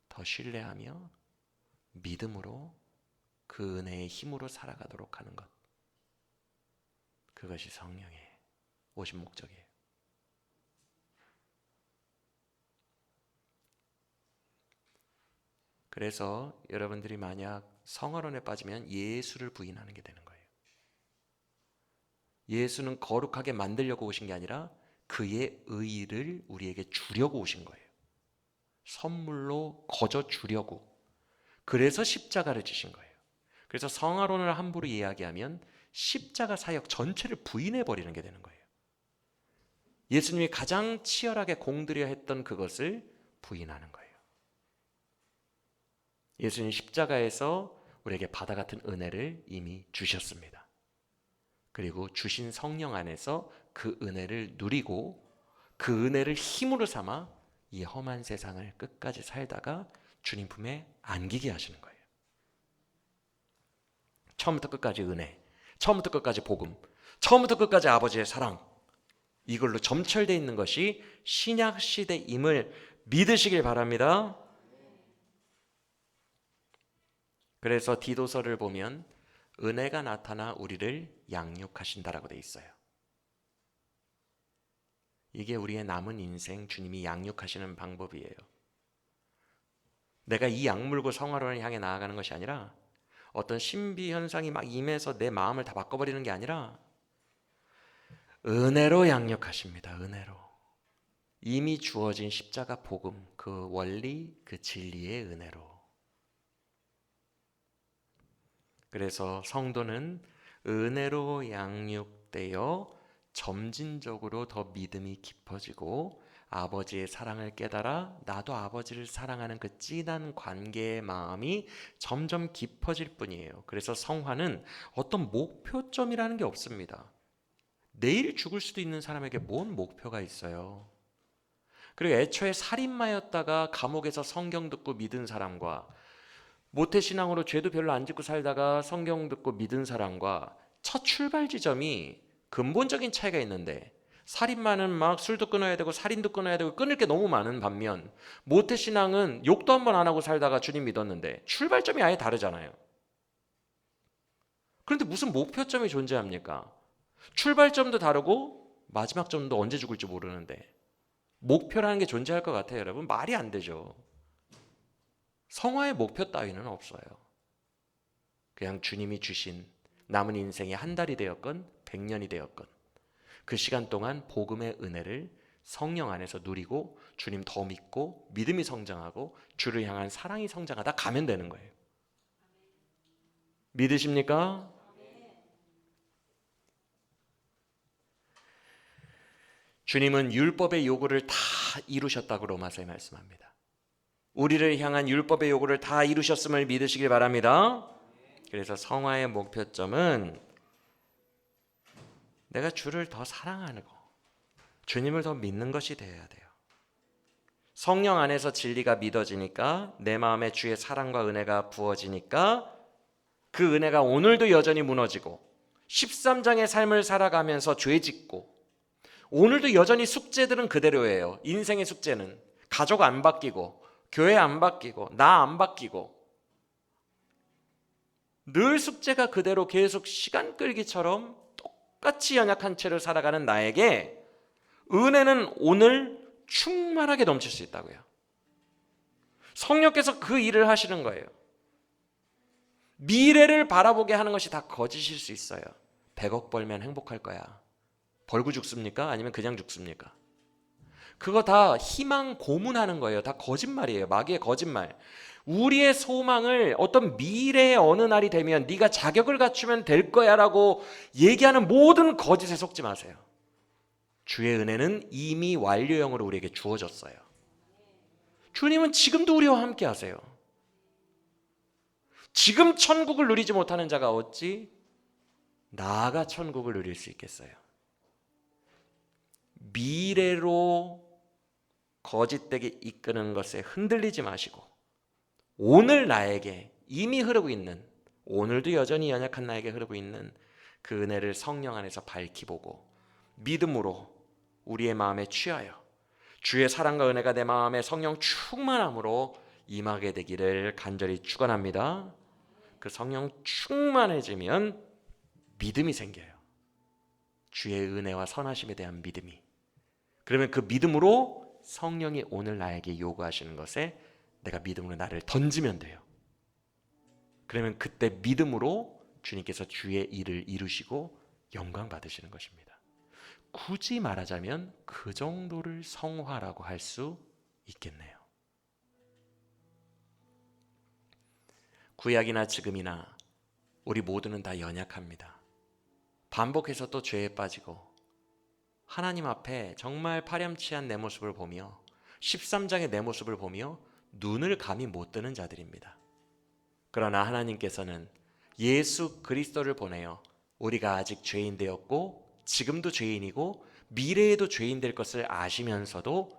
더 신뢰하며 믿음으로 그 은혜의 힘으로 살아가도록 하는 것. 그것이 성령의 오신 목적이에요. 그래서 여러분들이 만약 성화론에 빠지면 예수를 부인하는 게 되는 거예요. 예수는 거룩하게 만들려고 오신 게 아니라 그의 의를 우리에게 주려고 오신 거예요. 선물로 거저 주려고. 그래서 십자가를 지신 거예요. 그래서 성화론을 함부로 이야기하면 십자가 사역 전체를 부인해 버리는 게 되는 거예요. 예수님이 가장 치열하게 공들여 했던 그것을 부인하는 거예요. 예수님 십자가에서 우리에게 바다 같은 은혜를 이미 주셨습니다. 그리고 주신 성령 안에서 그 은혜를 누리고 그 은혜를 힘으로 삼아 이 험한 세상을 끝까지 살다가 주님 품에 안기게 하시는 거예요. 처음부터 끝까지 은혜, 처음부터 끝까지 복음, 처음부터 끝까지 아버지의 사랑, 이걸로 점철되어 있는 것이 신약 시대임을 믿으시길 바랍니다. 그래서 디도서를 보면 은혜가 나타나 우리를 양육하신다라고 되어 있어요. 이게 우리의 남은 인생 주님이 양육하시는 방법이에요. 내가 이 약물고 성화론을 향해 나아가는 것이 아니라 어떤 신비 현상이 막 임해서 내 마음을 다 바꿔버리는 게 아니라 은혜로 양육하십니다. 은혜로. 이미 주어진 십자가 복음, 그 원리, 그 진리의 은혜로. 그래서 성도는 은혜로 양육되어 점진적으로 더 믿음이 깊어지고 아버지의 사랑을 깨달아 나도 아버지를 사랑하는 그 진한 관계의 마음이 점점 깊어질 뿐이에요. 그래서 성화는 어떤 목표점이라는 게 없습니다. 내일 죽을 수도 있는 사람에게 뭔 목표가 있어요. 그리고 애초에 살인마였다가 감옥에서 성경 듣고 믿은 사람과 모태신앙으로 죄도 별로 안 짓고 살다가 성경 듣고 믿은 사람과 첫 출발 지점이 근본적인 차이가 있는데, 살인마는 막 술도 끊어야 되고 살인도 끊어야 되고 끊을 게 너무 많은 반면 모태신앙은 욕도 한 번 안 하고 살다가 주님 믿었는데 출발점이 아예 다르잖아요. 그런데 무슨 목표점이 존재합니까? 출발점도 다르고 마지막 점도 언제 죽을지 모르는데 목표라는 게 존재할 것 같아요. 여러분, 말이 안 되죠. 성화의 목표 따위는 없어요. 그냥 주님이 주신 남은 인생이 한 달이 되었건 100년이 되었건 그 시간 동안 복음의 은혜를 성령 안에서 누리고 주님 더 믿고 믿음이 성장하고 주를 향한 사랑이 성장하다 가면 되는 거예요. 믿으십니까? 주님은 율법의 요구를 다 이루셨다고 로마서에 말씀합니다. 우리를 향한 율법의 요구를 다 이루셨음을 믿으시길 바랍니다. 그래서 성화의 목표점은 내가 주를 더 사랑하는 거, 주님을 더 믿는 것이 되어야 돼요. 성령 안에서 진리가 믿어지니까 내 마음에 주의 사랑과 은혜가 부어지니까 그 은혜가 오늘도 여전히 무너지고 13장의 삶을 살아가면서 죄 짓고 오늘도 여전히 숙제들은 그대로예요. 인생의 숙제는 가족 안 바뀌고 교회 안 바뀌고 나 안 바뀌고 늘 숙제가 그대로 계속 시간 끌기처럼 똑같이 연약한 채로 살아가는 나에게 은혜는 오늘 충만하게 넘칠 수 있다고요. 성령께서 그 일을 하시는 거예요. 미래를 바라보게 하는 것이 다 거짓일 수 있어요. 100억 벌면 행복할 거야. 벌고 죽습니까? 아니면 그냥 죽습니까? 그거 다 희망 고문하는 거예요. 다 거짓말이에요. 마귀의 거짓말. 우리의 소망을 어떤 미래의 어느 날이 되면 네가 자격을 갖추면 될 거야 라고 얘기하는 모든 거짓에 속지 마세요. 주의 은혜는 이미 완료형으로 우리에게 주어졌어요. 주님은 지금도 우리와 함께 하세요. 지금 천국을 누리지 못하는 자가 어찌 나아가 천국을 누릴 수 있겠어요? 미래로 거짓되게 이끄는 것에 흔들리지 마시고 오늘 나에게 이미 흐르고 있는, 오늘도 여전히 연약한 나에게 흐르고 있는 그 은혜를 성령 안에서 밝히 보고 믿음으로 우리의 마음에 취하여 주의 사랑과 은혜가 내 마음에 성령 충만함으로 임하게 되기를 간절히 축원합니다. 그 성령 충만해지면 믿음이 생겨요. 주의 은혜와 선하심에 대한 믿음이. 그러면 그 믿음으로 성령이 오늘 나에게 요구하시는 것에 내가 믿음으로 나를 던지면 돼요. 그러면 그때 믿음으로 주님께서 주의 일을 이루시고 영광 받으시는 것입니다. 굳이 말하자면 그 정도를 성화라고 할 수 있겠네요. 구약이나 지금이나 우리 모두는 다 연약합니다. 반복해서 또 죄에 빠지고 하나님 앞에 정말 파렴치한 내 모습을 보며 13장의 내 모습을 보며 눈을 감히 못 뜨는 자들입니다. 그러나 하나님께서는 예수 그리스도를 보내어 우리가 아직 죄인 되었고 지금도 죄인이고 미래에도 죄인 될 것을 아시면서도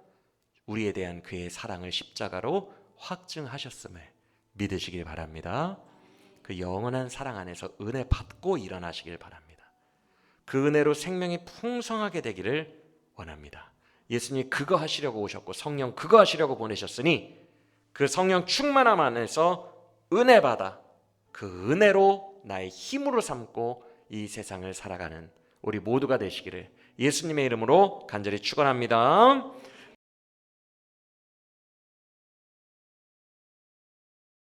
우리에 대한 그의 사랑을 십자가로 확증하셨음을 믿으시길 바랍니다. 그 영원한 사랑 안에서 은혜 받고 일어나시길 바랍니다. 그 은혜로 생명이 풍성하게 되기를 원합니다. 예수님이 그거 하시려고 오셨고 성령 그거 하시려고 보내셨으니 그 성령 충만함 안에서 은혜 받아 그 은혜로 나의 힘으로 삼고 이 세상을 살아가는 우리 모두가 되시기를 예수님의 이름으로 간절히 축원합니다.